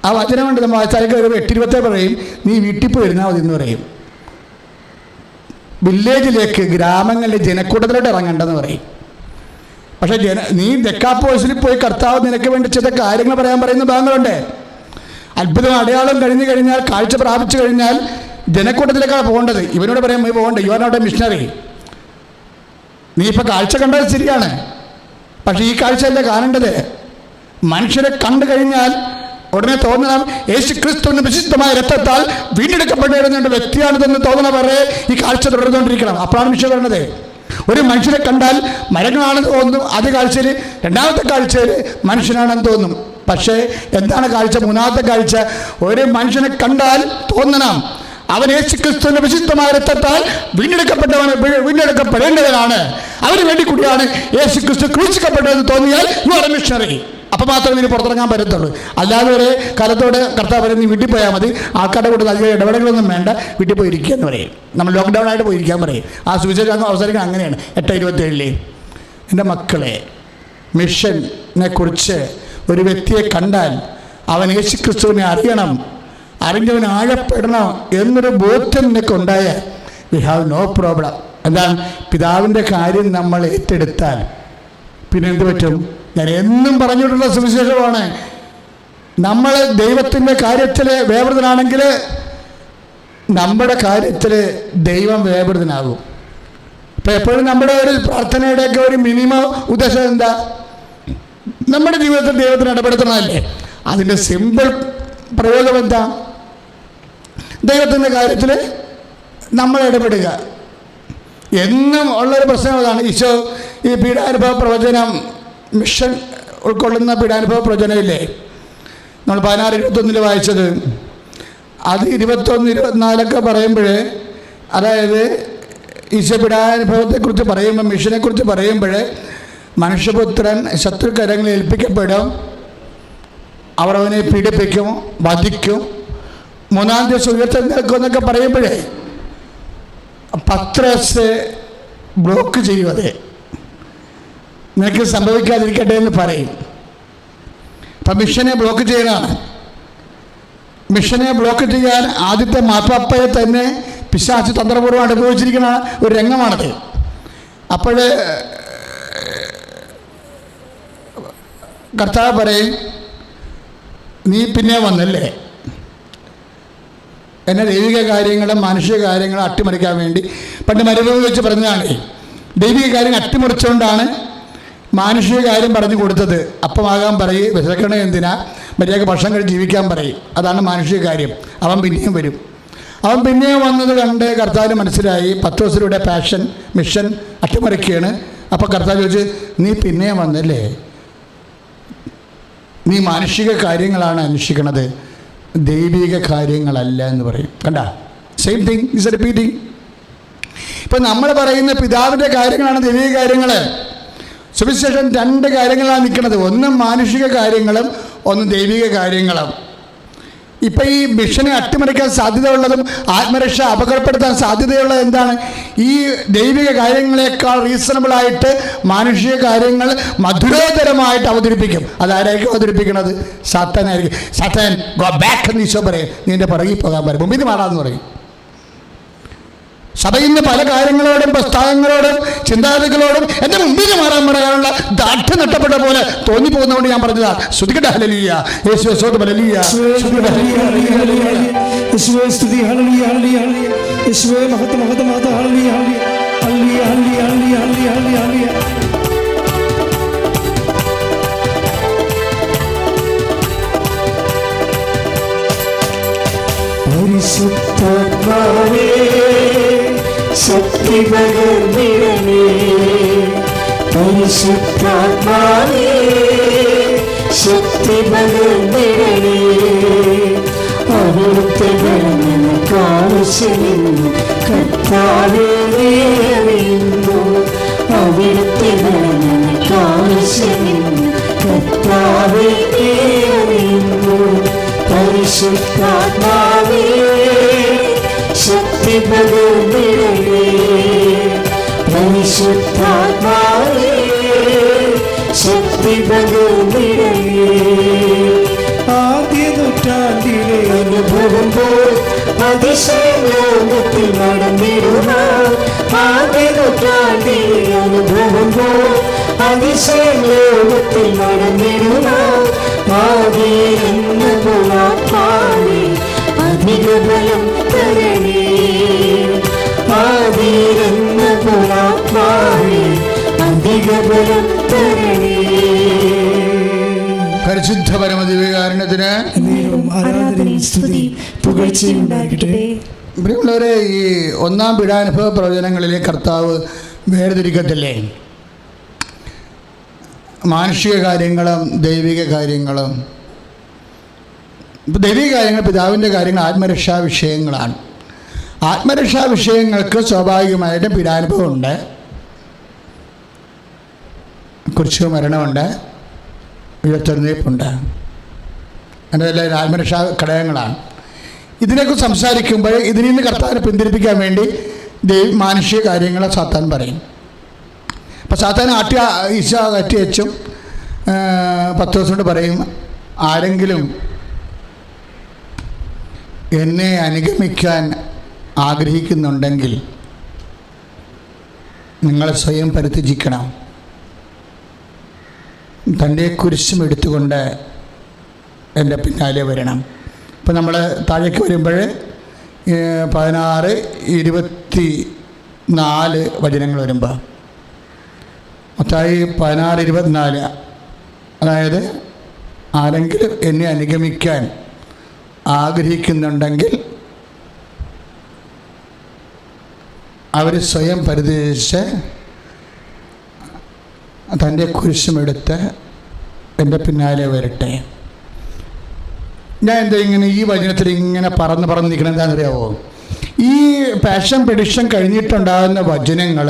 ആ വചനം കൊണ്ട് നമ്മൾ വായിച്ചാലേക്ക് ഒരു 8:27 പറയും, നീ വീട്ടിൽ പോയി ഇരുന്നാൽ മതി എന്ന് പറയും. വില്ലേജിലേക്ക്, ഗ്രാമങ്ങളിലെ ജനക്കൂട്ടത്തിലോട്ട് ഇറങ്ങണ്ടെന്ന് പറയും. പക്ഷേ നീ ദെക്കാപ്പോസിൽ പോയി കർത്താവ് നിനക്ക് വേണ്ടി ചെയ്ത കാര്യങ്ങൾ പറയാൻ പറയുന്ന ഭാഗങ്ങളുണ്ട്. അത്ഭുതം അടയാളം കഴിഞ്ഞു കഴിഞ്ഞാൽ, കാഴ്ച പ്രാപിച്ചു കഴിഞ്ഞാൽ ജനക്കൂട്ടത്തിലേക്കാണ് പോകേണ്ടത്. ഇവനോട് പറയാൻ പോകണ്ട, you are not a missionary. നീ ഇപ്പം കാഴ്ച കണ്ടത് ശരിയാണ്, പക്ഷേ ഈ കാഴ്ചയല്ല കാണേണ്ടത്. മനുഷ്യരെ കണ്ടു കഴിഞ്ഞാൽ ഉടനെ തോന്നണം, യേശു ക്രിസ്തുവിന്റെ വിശുദ്ധമായ രക്തത്താൽ വീണ്ടെടുക്കപ്പെട്ടിരുന്ന വ്യക്തിയാണിതെന്ന് തോന്നണ വരെ ഈ കാഴ്ച തുടർന്നുകൊണ്ടിരിക്കണം. അപ്പോഴാണ് വിഷയം വരുന്നത്. ഒരു മനുഷ്യനെ കണ്ടാൽ മരങ്ങളാണെന്ന് തോന്നും ആദ്യ കാഴ്ചയിൽ, രണ്ടാമത്തെ കാഴ്ചയിൽ മനുഷ്യനാണെന്ന് തോന്നും. പക്ഷേ എന്താണ് കാഴ്ച? മൂന്നാമത്തെ കാഴ്ച, ഒരു മനുഷ്യനെ കണ്ടാൽ തോന്നണം അവൻ യേശു ക്രിസ്തുവിന്റെ വിശുദ്ധമായ രക്തത്താൽ വീണ്ടെടുക്കപ്പെടേണ്ടവനാണ്, അവന് വേണ്ടി കൂടിയാണ് യേശു ക്രിസ്തു ക്രൂശിക്കപ്പെട്ടതെന്ന് തോന്നിയാൽ യു ആർ എ മിഷണറി. അപ്പം മാത്രമേ ഇതിന് പുറത്തിറങ്ങാൻ പറ്റത്തുള്ളൂ. അല്ലാതെ ഒരു കാലത്തോടെ കർത്താവ് പറയും, നീ വീട്ടിൽ പോയാൽ മതി, ആൾക്കാരുടെ കൂടെ അധികം ഇടപെടലുകളൊന്നും വേണ്ട, വീട്ടിൽ പോയി ഇരിക്കുക എന്ന് പറയും. നമ്മൾ ലോക്ക്ഡൗൺ ആയിട്ട് പോയിരിക്കാൻ പറയും. ആ സുവിശേഷം അവസാനിക്കാൻ അങ്ങനെയാണ്. 8:27. എൻ്റെ മക്കളെ, മിഷനെ കുറിച്ച് ഒരു വ്യക്തിയെ കണ്ടാൽ അവൻ യേശു ക്രിസ്തുവിനെ അറിയണം, അറിഞ്ഞവൻ ആഴപ്പെടണം എന്നൊരു ബോധ്യം നിനക്ക് ഉണ്ടായാൽ വി ഹാവ് നോ പ്രോബ്ലം. എന്താണ്? പിതാവിൻ്റെ കാര്യം നമ്മൾ ഏറ്റെടുത്താൽ പിന്നെ എന്ത് പറ്റും? ഞാൻ എന്നും പറഞ്ഞിട്ടുള്ള സുവിശേഷമാണ്. നമ്മൾ ദൈവത്തിൻ്റെ കാര്യത്തിൽ വേവൃതനാണെങ്കിൽ നമ്മുടെ കാര്യത്തിൽ ദൈവം വേവൃതനാകും. ഇപ്പം എപ്പോഴും നമ്മുടെ ഒരു പ്രാർത്ഥനയുടെയൊക്കെ ഒരു മിനിമം ഉദ്ദേശം എന്താ? നമ്മുടെ ജീവിതത്തിൽ ദൈവത്തിന് ഇടപെടുത്തണമല്ലേ? അതിൻ്റെ സിമ്പിൾ പ്രയോഗം എന്താ? ദൈവത്തിൻ്റെ കാര്യത്തിൽ നമ്മൾ ഇടപെടുക. എന്നും ഉള്ളൊരു പ്രശ്നം അതാണ്. ഈശോ ഈ പീഡാനുഭവ പ്രവചനം, മിഷൻ ഉൾക്കൊള്ളുന്ന പീഡാനുഭവ പ്രവചനമില്ലേ, നമ്മൾ 16:21 വായിച്ചത്, അത് 21-24 പറയുമ്പോൾ, അതായത് ഈശോ പീഡാനുഭവത്തെക്കുറിച്ച് പറയുമ്പോൾ, മിഷനെക്കുറിച്ച് പറയുമ്പോൾ, മനുഷ്യപുത്രൻ ശത്രുക്കരങ്ങളിൽ ഏൽപ്പിക്കപ്പെടും, അവർ അവനെ പീഡിപ്പിക്കും, വധിക്കും, 3-ാം ദിവസം ഉയർത്തെഴുന്നേൽക്കുമെന്നൊക്കെ പറയുമ്പോഴേ പത്രോസ് ബ്ലോക്ക് ചെയ്യുന്നത് നിനക്ക് സംഭവിക്കാതിരിക്കട്ടെ എന്ന് പറയും. അപ്പം മിഷനെ ബ്ലോക്ക് ചെയ്യുന്നതാണ്. മിഷനെ ബ്ലോക്ക് ചെയ്യാൻ ആദ്യത്തെ മാർപ്പാപ്പയെ തന്നെ പിശാച് തന്ത്രപൂർവ്വം അനുഭവിച്ചിരിക്കുന്ന ഒരു രംഗമാണത്. അപ്പോൾ കർത്താവ് പറയും, നീ പിന്നെ വന്നല്ലേ എന്നെ ദൈവിക കാര്യങ്ങളും മാനുഷിക കാര്യങ്ങളും അട്ടിമറിക്കാൻ വേണ്ടി. പണ്ട് മരുഭൂമി വെച്ച് പറഞ്ഞതാണ്, ദൈവിക കാര്യം അട്ടിമറിച്ചുകൊണ്ടാണ് മാനുഷിക കാര്യം പറഞ്ഞു കൊടുത്തത്. അപ്പമാകാൻ പറയും, വിശക്കണ എന്തിനാ, മര്യാദക്ക് ഭക്ഷണം കഴിച്ച് ജീവിക്കാൻ പറയും. അതാണ് മാനുഷിക കാര്യം. അവൻ പിന്നെയും വരും. അവൻ പിന്നെയും വന്നത് കണ്ട് കർത്താവിന് മനസ്സിലായി 10 ദിവസത്തിലൂടെ പാഷൻ മിഷൻ അട്ടിമറിക്കുകയാണ്. അപ്പോൾ കർത്താവ് ചോദിച്ച്, നീ പിന്നെയും വന്നല്ലേ, നീ മാനുഷിക കാര്യങ്ങളാണ് അന്വേഷിക്കണത്, ദൈവിക കാര്യങ്ങളല്ല എന്ന് പറയും. കണ്ട, സെയിം തിങ് ഈസ് റിപ്പീറ്റിംഗ്. ഇപ്പം നമ്മൾ പറയുന്ന പിതാവിൻ്റെ കാര്യങ്ങളാണ് ദൈവിക കാര്യങ്ങൾ. സുവിശേഷം 2 കാര്യങ്ങളാണ് നിൽക്കുന്നത്. ഒന്ന് മാനുഷിക കാര്യങ്ങളും ഒന്ന് ദൈവിക കാര്യങ്ങളും. ഇപ്പം ഈ മിഷനെ അട്ടിമറിക്കാൻ സാധ്യതയുള്ളതും ആത്മരക്ഷ അപകടപ്പെടുത്താൻ സാധ്യതയുള്ളത് എന്താണ്? ഈ ദൈവിക കാര്യങ്ങളെക്കാൾ റീസണബിളായിട്ട് മാനുഷിക കാര്യങ്ങൾ മധുരോധരമായിട്ട് അവതരിപ്പിക്കും. അതാരായിരിക്കും അവതരിപ്പിക്കുന്നത്? സാത്താനായിരിക്കും. സാത്താൻ ഗോ ബാക്ക് എന്ന് ഈശോ പറയും, നീ എൻ്റെ പുറകിൽ പോകാൻ പറയും, മുമ്പിൽ നിന്ന് മാറാമെന്ന് പറയും. സഭയിൽ നിന്ന് പല കാര്യങ്ങളോടും പ്രസ്ഥാനങ്ങളോടും ചിന്താഗതികളോടും എൻ്റെ മുമ്പിൽ മാറാൻ പറയാനുള്ള ദാർഢ്യം നഷ്ടപ്പെട്ട പോലെ തോന്നിപ്പോകുന്നതുകൊണ്ട് ഞാൻ പറഞ്ഞതാണ്. ശ്രുതികട്ടെ ഹല്ലേലൂയ, യേശുവേ സ്തോത്രം, ഹല്ലേലൂയ, യേശുവേ സ്തുതി, ഹല്ലേലൂയ, ഹല്ലേലൂയ, യേശുവേ മഹത്വം, മഹത്വം, മഹത്വം, ഹല്ലേലൂയ, ഹല്ലേലൂയ, ഹല്ലേലൂയ, ഹല്ലേലൂയ, ഹല്ലേലൂയ, ഹല്ലേലൂയ. പരിശുദ്ധാത്മാവേ ശക്തി പകർന്നിടണേ, പരിശുദ്ധാത്മാവേ ശക്തി പകർന്നിടണേ, അവിടുത്തെ ആവശ്യമെന്ന് കർത്താവേ അറിയുന്നു, അവിടുത്തെ ആവശ്യമെന്ന് കർത്താവേ അറിയുന്നു. പരിശുദ്ധാത്മാവേ ശക്തി പകർന്നിടണേ, പരിശുദ്ധാത്മാവേ ശക്തി പകർന്നിടണേ. ആദ്യ നൂറ്റാണ്ടിലെ അനുഭവം പോൽ അതിശയം ലോകത്തിൽ നടന്നിടുന്ന, ആദ്യ നൂറ്റാണ്ടിലെ അനുഭവം പോൽ അതിശയം ലോകത്തിൽ നടന്നിടുന്ന, ആദ്യം പോലാത്മാവേ അധിക ബലം തരണേ, ആദ്യം പോലാത്മാവേ അധിക ബലം തരണേ. പരിശുദ്ധ പരമദിവ്യകാരുണ്യത്തിന് ആരാധനയും സ്തുതിയും പുകഴ്ചയും ഉണ്ടാകട്ടെ. പ്രിയമുള്ളവരെ, ഈ 1-ാം പീഡാനുഭവ പ്രവചനങ്ങളിലെ കർത്താവ് വേർതിരിക്കത്തില്ലേ മാനുഷിക കാര്യങ്ങളും ദൈവിക കാര്യങ്ങളും. ഇപ്പോൾ ദൈവിക കാര്യങ്ങൾ, പിതാവിൻ്റെ കാര്യങ്ങൾ ആത്മരക്ഷാ വിഷയങ്ങളാണ്. ആത്മരക്ഷാ വിഷയങ്ങൾക്ക് സ്വാഭാവികമായിട്ടും പീഡാനുഭവമുണ്ട്, കുരിശ് മരണമുണ്ട്, ഉയർത്തെഴുന്നേൽപ്പുണ്ട്. അതിൻ്റെ ആത്മരക്ഷാ ഘടകങ്ങളാണ്. ഇതിനെക്കുറിച്ച് സംസാരിക്കുമ്പോൾ ഇതിൽ നിന്ന് കർത്താവിനെ പിന്തിരിപ്പിക്കാൻ വേണ്ടി മാനുഷിക കാര്യങ്ങളെ സാത്താൻ പറയും. അപ്പോൾ സാത്താൻ ഈശോ കറ്റി വെച്ചും 10 ദിവസം കൊണ്ട് പറയും, ആരെങ്കിലും എന്നെ അനുഗമിക്കാൻ ആഗ്രഹിക്കുന്നുണ്ടെങ്കിൽ നിങ്ങൾ സ്വയം പരിത്യജിക്കണം, തൻ്റെ കുരിശും എടുത്തുകൊണ്ട് എൻ്റെ പിന്നാലെ വരണം. ഇപ്പം നമ്മൾ താഴേക്ക് വരുമ്പോൾ 16, 24 വചനങ്ങൾ വരുമ്പോൾ മത്തായി 16, 24, അതായത് ആരെങ്കിലും എന്നെ അനുഗമിക്കാൻ ആഗ്രഹിക്കുന്നുണ്ടെങ്കിൽ അവർ സ്വയം പരിത്യജിച്ച് തൻ്റെ കുരിശുമെടുത്ത് എൻ്റെ പിന്നാലെ വരട്ടെ. ഞാൻ എന്താ ഇങ്ങനെ ഈ വചനത്തിൽ ഇങ്ങനെ പറന്ന് നിൽക്കണം എന്താണെന്നറിയാവോ? ഈ പാഷൻ പെഡിഷൻ കഴിഞ്ഞിട്ടുണ്ടാകുന്ന വചനങ്ങൾ,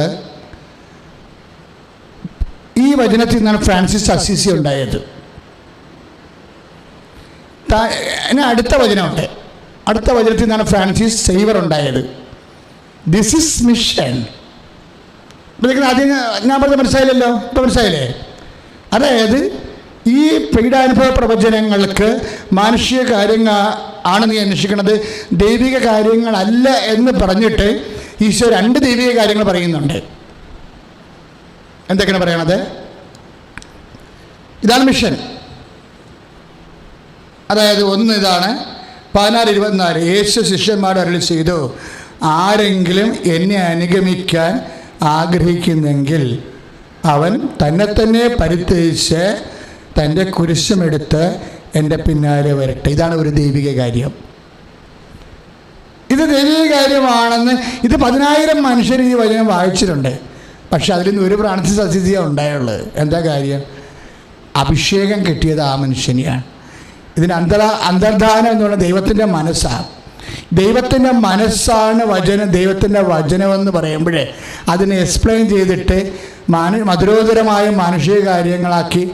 ഈ വചനത്തിൽ നിന്നാണ് ഫ്രാൻസിസ് അസീസി ഉണ്ടായത്. അടുത്ത വചനമുണ്ട്, അടുത്ത വചനത്തിൽ നിന്നാണ് ഫ്രാൻസിസ് സേവർ ഉണ്ടായത്. This is mission. ആദ്യം ഞാൻ പറഞ്ഞത് മനസ്സിലായില്ലല്ലോ, ഇപ്പം മനസ്സിലായില്ലേ? അതായത് ഈ പീഡാനുഭവ പ്രവചനങ്ങൾക്ക് മാനുഷിക കാര്യങ്ങൾ ആണ് നീ അന്വേഷിക്കുന്നത്, ദൈവിക കാര്യങ്ങളല്ല എന്ന് പറഞ്ഞിട്ട് ഈശോ 2 ദൈവിക കാര്യങ്ങൾ പറയുന്നുണ്ട്. എന്തൊക്കെയാണ് പറയണത്? ഇതാണ് മിഷൻ. അതായത് ഒന്ന് ഇതാണ് 16, 24 യേശു ശിഷ്യന്മാരോട് അരുളി ചെയ്തു, ആരെങ്കിലും എന്നെ അനുഗമിക്കാൻ ആഗ്രഹിക്കുന്നെങ്കിൽ അവൻ തന്നെ പരിത്യജിച്ച് തൻ്റെ കുരിശുമെടുത്ത് എൻ്റെ പിന്നാലെ വരട്ടെ. ഇതാണ് ഒരു ദൈവിക കാര്യം. ഇത് ദൈവിക കാര്യമാണെന്ന് ഇത് 10,000 മനുഷ്യർ ഈ വചനം വായിച്ചിട്ടുണ്ട്. പക്ഷെ അതിൽ നിന്ന് ഒരു ഫ്രാൻസിസ് അസീസിയാണ് ഉണ്ടായുള്ളത്. എന്താ കാര്യം? അഭിഷേകം കിട്ടിയത് ആ മനുഷ്യനെയാണ്. ഇതിന് അന്തർധാനം എന്ന് പറഞ്ഞാൽ ദൈവത്തിൻ്റെ മനസ്സാണ്. ദൈവത്തിൻ്റെ മനസ്സാണ് വചനം. ദൈവത്തിൻ്റെ വചനമെന്ന് പറയുമ്പോഴേ അതിനെ എക്സ്പ്ലെയിൻ ചെയ്തിട്ട് മധുരോധരമായ മാനുഷിക കാര്യങ്ങളാക്കി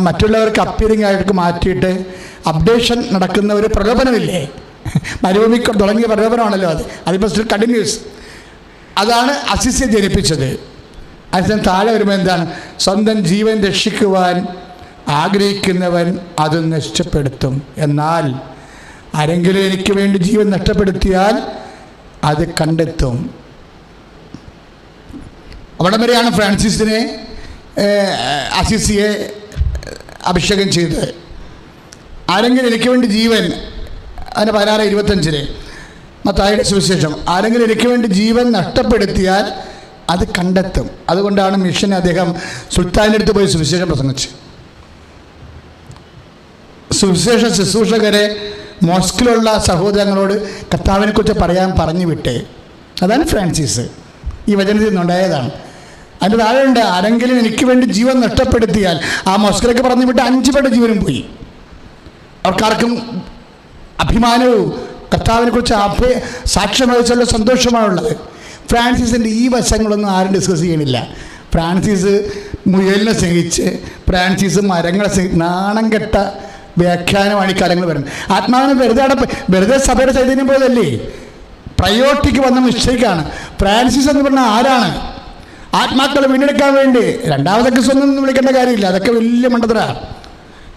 മറ്റുള്ളവർക്ക് അപ്പീരിങ് ആയിട്ട് മാറ്റിയിട്ട് അപ്ഡേഷൻ നടക്കുന്ന ഒരു പ്രലോഭനമില്ലേ? മരുഭൂമി തുടങ്ങിയ പ്രലോഭനമാണല്ലോ അതിപ്പോൾ സ്റ്റിൽ കണ്ടിന്യൂസ്. അതാണ് അസിസിയെ ജനിപ്പിച്ചത്. അതിന് താഴെ വരുമ്പോൾ എന്താണ്? സ്വന്തം ജീവൻ രക്ഷിക്കുവാൻ ആഗ്രഹിക്കുന്നവൻ അത് നഷ്ടപ്പെടുത്തും. എന്നാൽ ആരെങ്കിലും എനിക്ക് വേണ്ടി ജീവൻ നഷ്ടപ്പെടുത്തിയാൽ അത് കണ്ടെത്തും. അവിടെ വരെയാണ് ഫ്രാൻസിസിനെ അസിസിയെ അഭിഷേകം ചെയ്തത്. ആരെങ്കിലും എനിക്ക് വേണ്ടി ജീവൻ, അതിന് 16:25 മത്തായിയുടെ സുവിശേഷം, ആരെങ്കിലും എനിക്ക് വേണ്ടി ജീവൻ നഷ്ടപ്പെടുത്തിയാൽ അത് കണ്ടെത്തും. അതുകൊണ്ടാണ് മിഷൻ അദ്ദേഹം സുൽത്താൻ്റെ അടുത്ത് പോയി സുവിശേഷം പ്രസംഗിച്ചു. സുവിശേഷ ശുശ്രൂഷകരെ മോസ്കിലുള്ള സഹോദരങ്ങളോട് കർത്താവിനെക്കുറിച്ച് പറഞ്ഞു വിട്ടേ. അതാണ് ഫ്രാൻസിസ്. ഈ വചനത്തിൽ നിന്നുണ്ടായതാണ്. അതിൻ്റെ താഴെയുണ്ട്, ആരെങ്കിലും എനിക്ക് വേണ്ടി ജീവൻ നഷ്ടപ്പെടുത്തിയാൽ. ആ മോസ്കിലേക്ക് പറഞ്ഞു വിട്ട് 5 പേരുടെ ജീവനും പോയി. അവർക്കാർക്കും അഭിമാനവും കർത്താവിനെക്കുറിച്ച് സാക്ഷ്യം വഹിച്ചുള്ള സന്തോഷമാണുള്ളത്. ഫ്രാൻസിസിൻ്റെ ഈ വശങ്ങളൊന്നും ആരും ഡിസ്കസ് ചെയ്യണില്ല. ഫ്രാൻസിസ് മുയലിനെ സ്നേഹിച്ച്, ഫ്രാൻസിസ് മരങ്ങളെ നാണം കെട്ട വ്യാഖ്യാനമാണ് ഈ കാര്യങ്ങൾ വരുന്നത്. ആത്മാവിനെ വെറുതെ സഭയുടെ ചൈതന്യം പോയതല്ലേ, പ്രയോട്ടിക്ക് വന്ന മിസ്റ്റേക്കാണ്. ഫ്രാൻസിസ് എന്ന് പറഞ്ഞാൽ ആരാണ്? ആത്മാക്കളെ വീണ്ടെടുക്കാൻ വേണ്ടി രണ്ടാമത്തെ ക്രിസ്തുവൊന്നും വിളിക്കേണ്ട കാര്യമില്ല. അതൊക്കെ വലിയ മണ്ടത്തരാണ്.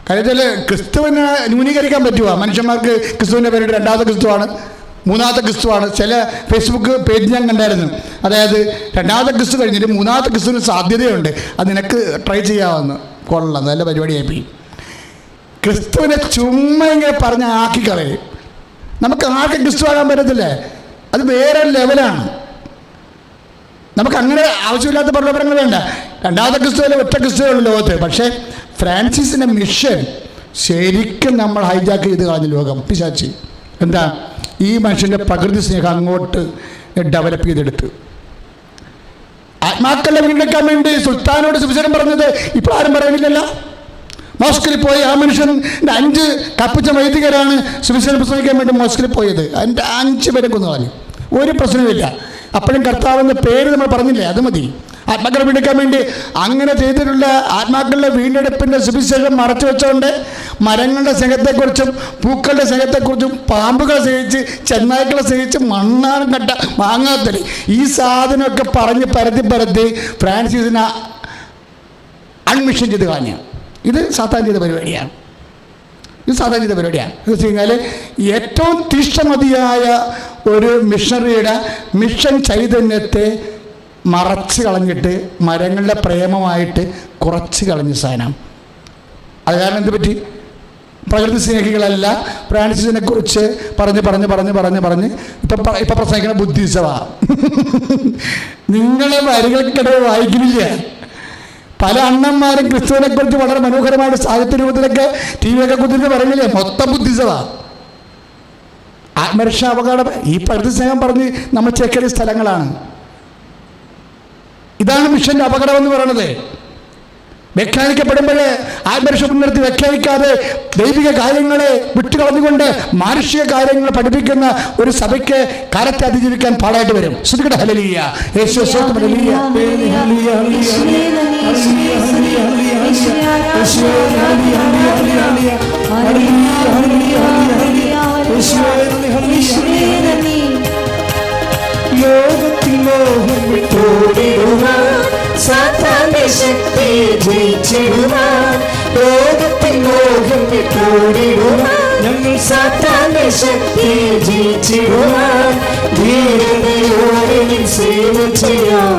കാര്യത്തിൽ ക്രിസ്തുവിനെ ന്യൂനീകരിക്കാൻ പറ്റുമോ? മനുഷ്യന്മാർക്ക് ക്രിസ്തുവിൻ്റെ പേരിട്ട് രണ്ടാമത്തെ ക്രിസ്തുവാണ്, മൂന്നാമത്തെ ക്രിസ്തുവാണ്. ചില ഫേസ്ബുക്ക് പേജ് ഞാൻ കണ്ടായിരുന്നു. അതായത് രണ്ടാമത്തെ ക്രിസ്തു കഴിഞ്ഞിട്ട് മൂന്നാമത്തെ ക്രിസ്തുവിന് സാധ്യതയുണ്ട്, അത് നിനക്ക് ട്രൈ ചെയ്യാമെന്ന്. കൊള്ളാം, നല്ല പരിപാടിയായി. ക്രിസ്തുവിനെ ചുമ്മാ ഇങ്ങനെ പറഞ്ഞ് ആക്കിക്കളയും. നമുക്ക് ആർക്കും ക്രിസ്തു ആകാൻ പറ്റത്തില്ലേ? അത് വേറെ ലെവലാണ്. നമുക്ക് അങ്ങനെ ആവശ്യമില്ലാത്ത പ്രലോഭനങ്ങൾ വേണ്ട. രണ്ടാമത്തെ ക്രിസ്തുവിലെ ഒറ്റ ക്രിസ്തുവുള്ള ലോകത്ത്. പക്ഷേ ഫ്രാൻസിസിൻ്റെ മിഷൻ ശരിക്കും നമ്മൾ ഹൈജാക്ക് ചെയ്ത് കളഞ്ഞ ലോകം പിശാചി. എന്താ? ഈ മനുഷ്യൻ്റെ പ്രകൃതി സ്നേഹം അങ്ങോട്ട് ഡെവലപ്പ് ചെയ്തെടുത്ത് ആത്മാക്കളെ വീണ്ടെടുക്കാൻ വേണ്ടി സുൽത്താനോട് സുവിശേഷം പറഞ്ഞത് ഇപ്പോൾ ആരും പറയുന്നില്ലല്ലോ. മോസ്കിൽ പോയി ആ മനുഷ്യൻ്റെ 5 കപ്പിച്ച വൈദികരാണ് സുവിശേഷം പ്രസംഗിക്കാൻ വേണ്ടി മോസ്കിൽ പോയത്. അതിൻ്റെ 5 പേരെ കൊന്നു കളഞ്ഞു. ഒരു പ്രശ്നവുമില്ല. അപ്പോഴും കർത്താവിൻ്റെ പേര് നമ്മൾ പറഞ്ഞില്ലേ, അത് മതി. ആത്മാക്കളെ വീണ്ടെടുക്കാൻ വേണ്ടി അങ്ങനെ ചെയ്തിട്ടുള്ള ആത്മാക്കളുടെ വീണ്ടെടുപ്പിൻ്റെ സുവിശേഷം മറച്ചു വെച്ചുകൊണ്ട് മരങ്ങളുടെ സ്നേഹത്തെക്കുറിച്ചും പൂക്കളുടെ സ്നേഹത്തെക്കുറിച്ചും പാമ്പുകളെ സ്നേഹിച്ച് ചെന്നായ്ക്കളെ സ്നേഹിച്ച് മണ്ണാനം കട്ട മാങ്ങാത്തലി ഈ സാധനമൊക്കെ പറഞ്ഞ് പരത്തി ഫ്രാൻസിസിനെ അൺമിഷൻ ചെയ്ത് കളഞ്ഞു. ഇത് സാത്താൻ ചെയ്ത പരിപാടിയാണ്. എന്ന് വെച്ച് കഴിഞ്ഞാൽ ഏറ്റവും തീഷ്ണമതിയായ ഒരു മിഷണറിയുടെ മിഷൻ ചൈതന്യത്തെ മറച്ച് കളഞ്ഞിട്ട് മരങ്ങളുടെ പ്രേമമായിട്ട് കുറച്ച് കളഞ്ഞ സാധനം. അത് കാരണം എന്ത് പറ്റി? പ്രകൃതി സ്നേഹികളല്ല ഫ്രാൻസിസിനെ കുറിച്ച് പറഞ്ഞ് ഇപ്പം പ്രസംഗിക്കുന്ന ബുദ്ധിസവാ. നിങ്ങളെ വരികൾക്കിടെ വായിക്കുന്നില്ല. പല അണ്ണന്മാരും ക്രിസ്തുവിനെ കുറിച്ച് വളരെ മനോഹരമായിട്ട് സാഹിത്യ രൂപത്തിലൊക്കെ ടി വിയൊക്കെ കുത്തിട്ട് പറയുന്നില്ലേ, മൊത്തം ബുദ്ധിസവാ. ആത്മരക്ഷാ അപകടം ഈ പ്രകൃതി സ്നേഹം പറഞ്ഞ് നമ്മൾ ചേക്കേറിയ സ്ഥലങ്ങളാണ്. ഇതാണ് മിഷൻ്റെ അപകടം എന്ന് പറയുന്നത്. വ്യാഖ്യാനിക്കപ്പെടുമ്പോഴേ ആത്മരക്ഷ മുൻനിർത്തി വ്യാഖ്യാനിക്കാതെ ദൈവിക കാര്യങ്ങളെ വിട്ടുകളഞ്ഞുകൊണ്ട് മാനുഷിക കാര്യങ്ങൾ പഠിപ്പിക്കുന്ന ഒരു സഭയ്ക്ക് കാലത്തെ അതിജീവിക്കാൻ പാടായിട്ട് വരും. ശ്രുതികട ഹല്ലേലൂയ, യേശുവേ സ്തോത്രം, ഹല്ലേലൂയ. ലോകത്തിൽ മോഹം വിട്ടോടിടുവാൻ സാത്താന്റെ ശക്തി ജയിച്ചിടുവാൻ, ലോകത്തിൽ മോഹം വിട്ടോടിടുവാൻ ഞങ്ങൾ സാത്താന്റെ ശക്തി ജയിച്ചിടുവാൻ, ധീരതയോടെ സേവ ചെയ്യാം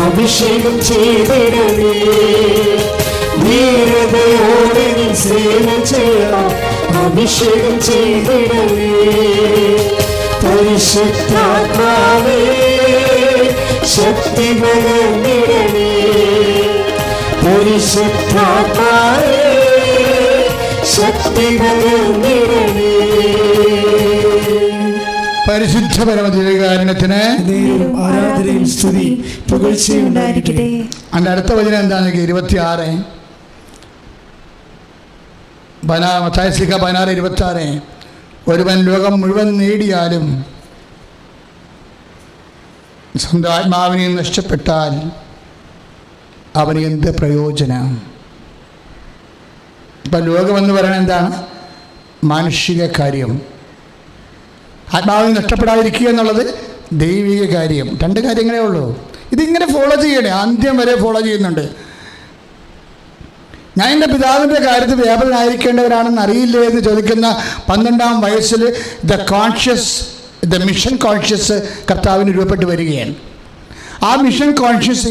അഭിഷേകം ചെയ്തിടണേ, ധീരതയോടെ സേവ ചെയ്യാം അഭിഷേകം ചെയ്തിടണേ. പരിശുദ്ധാത്മാവേ ശക്തി പകർന്നിടണേ. പരിശുദ്ധാത്മാവേ ശക്തി പകർന്നിടണേ. പരിശുദ്ധ പരമദിവ്യകാരുണ്യത്തിന് ആരാധനയും സ്തുതി പുകഴ്ചയും ഉണ്ടായിരിക്കട്ടെ. അതിൻ്റെ അടുത്ത വചനം എന്താണെന്ന് 26 മത്തായി 16:26 ഒരുവൻ ലോകം മുഴുവൻ നേടിയാലും സ്വന്തം ആത്മാവിനെ നഷ്ടപ്പെട്ടാൽ അവന് എന്ത് പ്രയോജനം? ഇപ്പം ലോകമെന്ന് പറയുന്നത് എന്താണ്? മാനുഷിക കാര്യം. ആത്മാവിനെ നഷ്ടപ്പെടാതിരിക്കുക എന്നുള്ളത് ദൈവിക കാര്യം. 2 കാര്യങ്ങളേ ഉള്ളൂ. ഇതിങ്ങനെ ഫോളോ ചെയ്യണേ, അന്ത്യം വരെ ഫോളോ ചെയ്യുന്നുണ്ട്. ഞാൻ എൻ്റെ പിതാവിൻ്റെ കാര്യത്തിൽ വ്യാപകനായിരിക്കേണ്ടവരാണെന്ന് അറിയില്ലേ എന്ന് ചോദിക്കുന്ന 12-ാം വയസ്സിൽ ദ മിഷൻ കോൺഷ്യസ് കർത്താവിന് രൂപപ്പെട്ട് വരികയാണ്. ആ മിഷൻ കോൺഷ്യസ്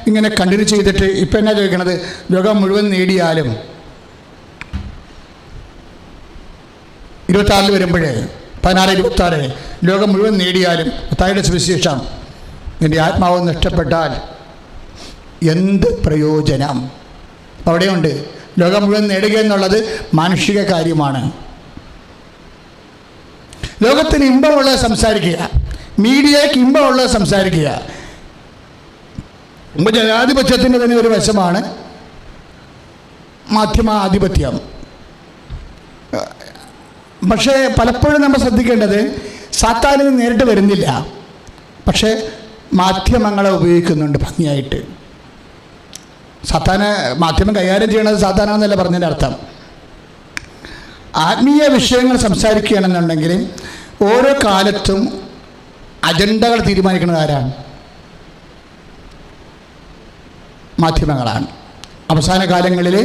ഇങ്ങനെ കണ്ടിന്യൂ ചെയ്തിട്ട് ഇപ്പം എന്നാ ചോദിക്കണത്? ലോകം മുഴുവൻ നേടിയാലും 26 വരുമ്പോഴേ 16-26 ലോകം മുഴുവൻ നേടിയാലും മത്തായിയുടെ സുവിശേഷം നിൻ്റെ ആത്മാവ് നഷ്ടപ്പെട്ടാൽ എന്ത് പ്രയോജനം? അവിടെയുണ്ട്. ലോകം മുഴുവൻ നേടുക എന്നുള്ളത് മാനുഷിക കാര്യമാണ്. ലോകത്തിന് ഇമ്പമുള്ളത് സംസാരിക്കുക, മീഡിയയ്ക്ക് ഇമ്പമുള്ളത് സംസാരിക്കുക. ജനാധിപത്യത്തിൻ്റെ തന്നെ ഒരു വശമാണ് മാധ്യമാധിപത്യം. പക്ഷേ പലപ്പോഴും നമ്മൾ ശ്രദ്ധിക്കേണ്ടത് സാത്താനിൽ നിന്ന് നേരിട്ട് വരുന്നില്ല, പക്ഷേ മാധ്യമങ്ങളെ ഉപയോഗിക്കുന്നുണ്ട് ഭംഗിയായിട്ട്. സാത്താനെ മാധ്യമം കൈകാര്യം ചെയ്യണത് സാത്താനാണെന്നല്ല പറഞ്ഞതിൻ്റെ അർത്ഥം. ആത്മീയ വിഷയങ്ങൾ സംസാരിക്കുകയാണെന്നുണ്ടെങ്കിൽ ഓരോ കാലത്തും അജണ്ടകൾ തീരുമാനിക്കുന്നത് ആരാണ്? മാധ്യമങ്ങളാണ്. അവസാന കാലങ്ങളിൽ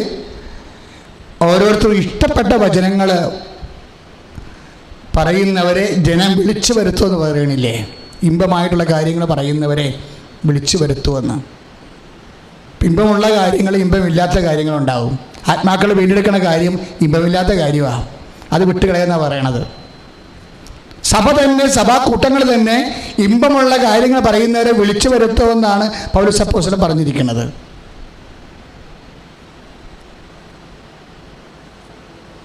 ഓരോരുത്തരും ഇഷ്ടപ്പെട്ട വചനങ്ങൾ പറയുന്നവരെ ജനം വിളിച്ചു വരുത്തുമെന്ന് പറയണില്ലേ? ഇമ്പമായിട്ടുള്ള കാര്യങ്ങൾ പറയുന്നവരെ വിളിച്ചു വരുത്തുമെന്ന്. ഇമ്പമുള്ള കാര്യങ്ങൾ, ഇമ്പമില്ലാത്ത കാര്യങ്ങളുണ്ടാവും. ആത്മാക്കൾ വീണ്ടെടുക്കുന്ന കാര്യം ഇമ്പമില്ലാത്ത കാര്യമാണ്. അത് വിട്ടുകളയെന്നാണ് പറയണത്. സഭ തന്നെ, സഭാകൂട്ടങ്ങൾ തന്നെ ഇമ്പമുള്ള കാര്യങ്ങൾ പറയുന്നവരെ വിളിച്ചു വരുത്തുമെന്നാണ് പൗലോസ് അപ്പോസ്തലൻ പറഞ്ഞിരിക്കുന്നത്.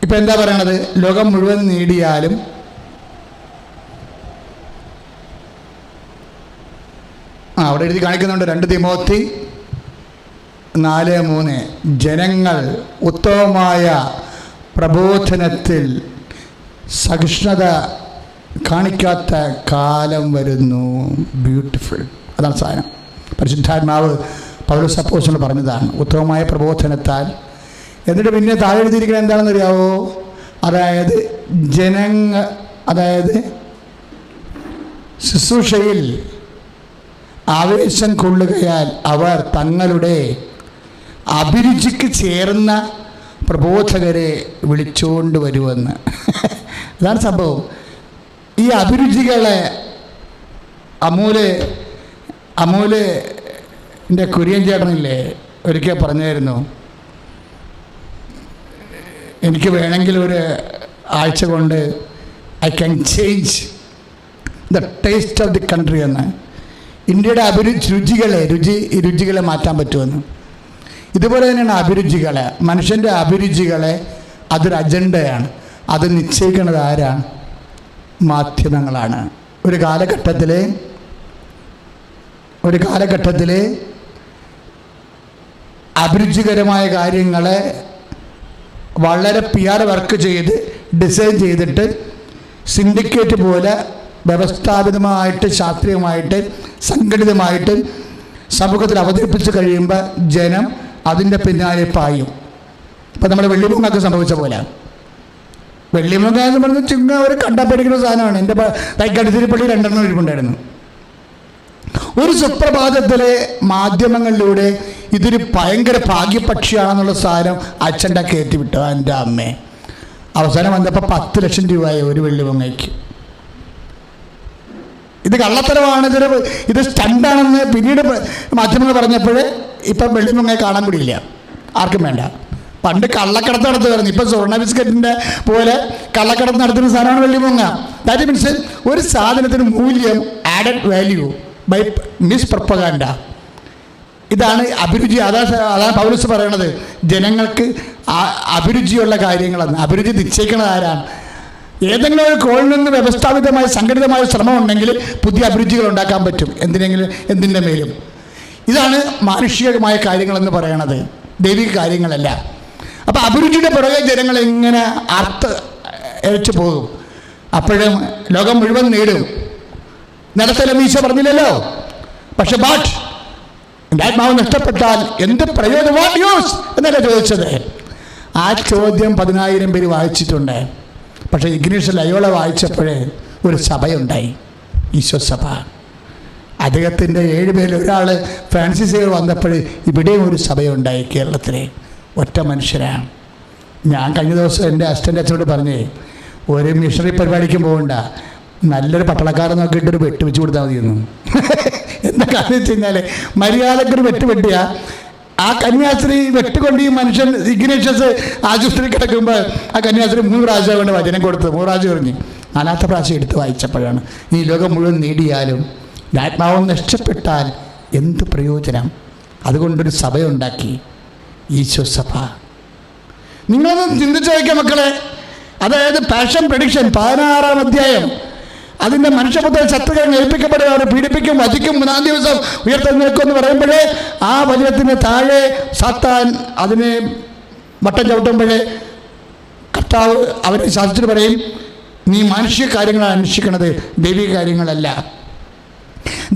ഇപ്പം എന്താ പറയണത്? ലോകം മുഴുവൻ നേടിയാലും അവിടെ എഴുതി കാണിക്കുന്നുണ്ട് 2 തിമോത്തി 4:3 ജനങ്ങൾ ഉത്തമമായ പ്രബോധനത്തിൽ സഹിഷ്ണുത കാണിക്കാത്ത കാലം വരുന്നു. ബ്യൂട്ടിഫുൾ. അതാണ് സാധനം. പരിശുദ്ധാത്മാവ് പൗലോസ് അപ്പോസ്തലൻ പറഞ്ഞതാണ്, ഉത്തമമായ പ്രബോധനത്താൽ. എന്നിട്ട് പിന്നെ താഴെ എഴുതിയിരിക്കുന്നത് എന്താണെന്ന് അറിയാവോ? അതായത് ശുശ്രൂഷയിൽ ആവേശം കൊള്ളുകയാൽ അവർ തങ്ങളുടെ അഭിരുചിക്ക് ചേർന്ന പ്രബോധകരെ വിളിച്ചുകൊണ്ട് വരുമെന്ന്. അതാണ് സംഭവം. ഈ അഭിരുചികളെ അമൂലിൻ്റെ കുര്യൻ ചേട്ടനില്ലേ ഒരിക്കൽ പറഞ്ഞായിരുന്നു, എനിക്ക് വേണമെങ്കിൽ ഒരു ആഴ്ച കൊണ്ട് I can change the taste of the country എന്ന്. ഇന്ത്യയുടെ രുചികളെ മാറ്റാൻ പറ്റുമെന്ന്. ഇതുപോലെ തന്നെയാണ് അഭിരുചികളെ, മനുഷ്യൻ്റെ അഭിരുചികളെ. അതൊരു അജണ്ടയാണ്. അത് നിശ്ചയിക്കുന്നത് ആരാണ്? മാധ്യമങ്ങളാണ്. ഒരു കാലഘട്ടത്തിൽ അഭിരുചികരമായ കാര്യങ്ങളെ വളരെ PR വർക്ക് ചെയ്ത് ഡിസൈൻ ചെയ്തിട്ട് സിൻഡിക്കേറ്റ് പോലെ വ്യവസ്ഥാപിതമായിട്ട്, ശാസ്ത്രീയമായിട്ട്, സംഘടിതമായിട്ട് സമൂഹത്തിൽ അവതരിപ്പിച്ച് കഴിയുമ്പോൾ ജനം അതിൻ്റെ പിന്നാലെ പായും. ഇപ്പം നമ്മുടെ വെള്ളിമുങ്ങൊക്കെ സംഭവിച്ച പോലെ. വെള്ളിമുങ്ങ എന്ന് പറഞ്ഞാൽ ചുങ്ങ ഒരു കണ്ടപ്പടിക്കുന്ന സാധനമാണ്. എൻ്റെ തൈക്കടുത്തിരിപ്പള്ളി 2 ഇരിപ്പുണ്ടായിരുന്നു. ഒരു സുപ്രഭാതത്തിലെ മാധ്യമങ്ങളിലൂടെ ഇതൊരു ഭയങ്കര ഭാഗ്യപക്ഷിയാണെന്നുള്ള സാധനം അച്ഛൻ്റെ കയറ്റി വിട്ടു. എൻ്റെ അമ്മേ, അവസാനം വന്നപ്പോൾ 10 ലക്ഷം രൂപയായി ഒരു വെള്ളിമുങ്ങയ്ക്ക്. ഇത് കള്ളത്തരമാണ്, ഇത് സ്റ്റണ്ടാണെന്ന് പിന്നീട് മാധ്യമങ്ങൾ പറഞ്ഞപ്പോൾ ഇപ്പം വെള്ളിമുങ്ങയെ കാണാൻ കൂടിയില്ല, ആർക്കും വേണ്ട. പണ്ട് കള്ളക്കടത്ത് നടത്തുമായിരുന്നു, ഇപ്പം സ്വർണ്ണ ബിസ്ക്കറ്റിൻ്റെ പോലെ കള്ളക്കടത്ത് നടത്തുന്ന സാധനമാണ് വെള്ളിമുങ്ങ. ദാറ്റ് മീൻസ് ഒരു സാധനത്തിന് മൂല്യം, ആഡഡ് വാല്യൂ, ബൈ മിസ് പ്രൊപ്പഗാൻഡ. ഇതാണ് അഭിരുചി. അതാണ് പൗലോസ് പറയണത്, ജനങ്ങൾക്ക് അഭിരുചിയുള്ള കാര്യങ്ങളെന്ന്. അഭിരുചി നിശ്ചയിക്കുന്നത് ആരാണ്? ഏതെങ്കിലും ഒരു കോണിൽ നിന്ന് വ്യവസ്ഥാപിതമായ സംഘടിതമായ ശ്രമം ഉണ്ടെങ്കിൽ പുതിയ അഭിരുചികൾ ഉണ്ടാക്കാൻ പറ്റും എന്തിൻ്റെ മേലും. ഇതാണ് മാനുഷികമായ കാര്യങ്ങളെന്ന് പറയണത്, ദൈവിക കാര്യങ്ങളല്ല. അപ്പോൾ അഭിരുചിയുടെ പുറകെ ജനങ്ങൾ എങ്ങനെ എഴച്ചു പോകും. അപ്പോഴും ലോകം മുഴുവൻ നേടും. നടത്തല മീശ പറഞ്ഞില്ലല്ലോ. പക്ഷെ എൻ്റെ ആത്മാവ് നഷ്ടപ്പെട്ടാൽ എന്ത് പ്രയോജനം? വാട്ട് യൂസ് എന്നല്ല ചോദിച്ചത്. ആ ചോദ്യം 10,000 പേര് വായിച്ചിട്ടുണ്ട്. പക്ഷേ ഇഗ്നേഷ്യസ് ലയോള വായിച്ചപ്പോഴേ ഒരു സഭയുണ്ടായി, ഈശോ സഭ. അദ്ദേഹത്തിൻ്റെ 7 പേരിൽ ഒരാൾ ഫ്രാൻസിസ് സേവ്യർ വന്നപ്പോൾ ഇവിടെയും ഒരു സഭയുണ്ടായി കേരളത്തിലെ. ഒറ്റ മനുഷ്യരാണ്. ഞാൻ കഴിഞ്ഞ ദിവസം എൻ്റെ അസിസ്റ്റൻ്റ് അച്ഛനോട് പറഞ്ഞേ, ഒരു മിഷണറി പരിപാടിക്കും പോകണ്ട, നല്ലൊരു പട്ടളക്കാരൻ നോക്കിയിട്ട് ഒരു വെട്ട് വെച്ച് കൊടുത്താൽ മതിയെന്നു. എന്താ കാര്യം വെച്ച് കഴിഞ്ഞാൽ, മര്യാദക്കൊരു വെട്ടിയ ആ കന്യാസ്ത്രീ വെട്ടുകൊണ്ട് ഈ മനുഷ്യൻ ഇഗ്നേഷ്യസ് ആശുപത്രി കിടക്കുമ്പോൾ ആ കന്യാസ്ത്രീ 3 പ്രാവശ്യം കൊണ്ട് വചനം കൊടുത്ത് 3 പ്രാവശ്യം എറിഞ്ഞ് 4ാമത്തെ പ്രാവശ്യം എടുത്ത് വായിച്ചപ്പോഴാണ് ഈ ലോകം മുഴുവൻ നേടിയാലും ആത്മാവ് നഷ്ടപ്പെട്ടാൽ എന്ത് പ്രയോജനം? അതുകൊണ്ടൊരു സഭയുണ്ടാക്കി, ഈശോ സഭ. നിങ്ങളൊന്ന് ചിന്തിച്ചു വയ്ക്കുക മക്കളെ. അതായത് പാഷൻ പ്രഡിക്ഷൻ 16-ാം അധ്യായം, അതിൻ്റെ മനുഷ്യപുത്രൻ ശത്രുക്കൾ ഏൽപ്പിക്കപ്പെടുക, അവർ പീഡിപ്പിക്കും, വധിക്കും, 3-ാം ദിവസം ഉയർത്തെഴുന്നേൽക്കുമെന്ന് പറയുമ്പോഴേ ആ വചനത്തിന് താഴെ സാത്താൻ അതിനെ വട്ടം ചവിട്ടുമ്പോഴേ കർത്താവ് അവരെ ശാസ്ത്രി പറയും, നീ മാനുഷിക കാര്യങ്ങളാണ് അന്വേഷിക്കുന്നത്, ദൈവിക കാര്യങ്ങളല്ല.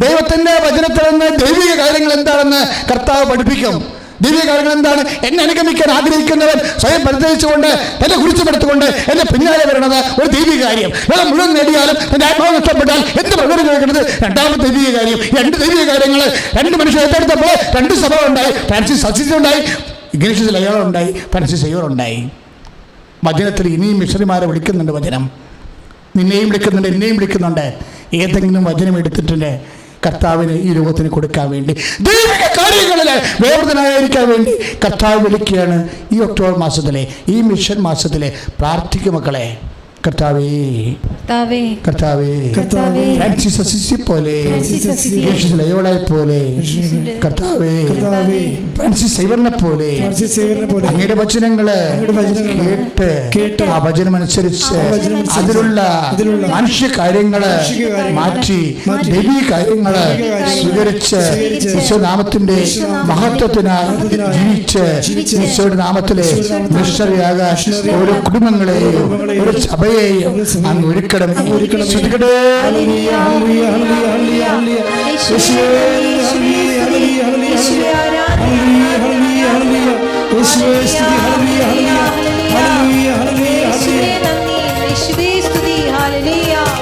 ദൈവത്തിൻ്റെ വചനത്തിൽ നിന്ന് ദൈവിക കാര്യങ്ങൾ എന്താണെന്ന് കർത്താവ് പഠിപ്പിക്കും. ദൈവിക കാര്യങ്ങൾ എന്താണ്? എന്നെ അനുഗമിക്കാൻ ആഗ്രഹിക്കുന്നവൻ സ്വയം പരിചയിച്ചുകൊണ്ട് എന്നെ കുറിച്ചുപെടുത്തുകൊണ്ട് എന്നെ പിന്നാലെ വരണത് ഒരു ദൈവിക കാര്യം. വെള്ളം മുഴുവൻ നേടിയാലും എൻ്റെ ആത്മാവ് നഷ്ടപ്പെട്ടാൽ എന്ത് പ്രകടനം ചോദിക്കുന്നത്? 2ാമത്തെ ദൈവിക കാര്യം. 2 ദൈവിക കാര്യങ്ങൾ 2 മനുഷ്യർ ഏറ്റെടുത്തപ്പോൾ 2 സഭ ഉണ്ടായി. ഫ്രാൻസിസ് അസിസി ഉണ്ടായി, ഇഗ്നേഷ്യസ് ലയോള ഉണ്ടായി, ഫ്രാൻസിസ് സേവ്യർ ഉണ്ടായി. വചനത്തിൽ ഇനിയും മിഷണറിമാരെ വിളിക്കുന്നുണ്ട്. വചനം നിന്നെയും വിളിക്കുന്നുണ്ട്, എന്നെയും വിളിക്കുന്നുണ്ട്. ഏതെങ്കിലും വചനം എടുത്തിട്ടുണ്ട് കർത്താവിന് ഈ ലോകത്തിന് കൊടുക്കാൻ വേണ്ടി, ദൈവിക കാര്യങ്ങളിൽ വേർതനായിരിക്കാൻ വേണ്ടി കർത്താവ് വിളിക്കുകയാണ്. ഈ ഒക്ടോബർ മാസത്തിലെ, ഈ മിഷൻ മാസത്തിലെ പ്രാർത്ഥിക്കും മക്കളെ. കർത്താവേ കർത്താവേ ഫ്രാൻസിസ് അസിസി പോലെ, ഇഗ്നേഷ്യസ് ലയോളയെ പോലെ, കർത്താവേ ഫ്രാൻസിസ് സേവ്യറിനെ പോലെ അങ്ങയുടെ വചനങ്ങള് കേട്ട് ആ വചനമനുസരിച്ച് അതിലുള്ള മനുഷ്യ കാര്യങ്ങള് മാറ്റി ദൈവീക കാര്യങ്ങള് സ്വീകരിച്ച് ഈശോനാമത്തിന്റെ മഹത്വത്തിനായി ജീവിച്ച് ഈശോയുടെ നാമത്തിലെ മിഷണറിയാകാൻ ഓരോ കുടുംബങ്ങളെയും ഒരു സഭയെ അങ്ങ് ഒരുക്കണമേ. ശ്രദ്ധിക്കട്ടെ.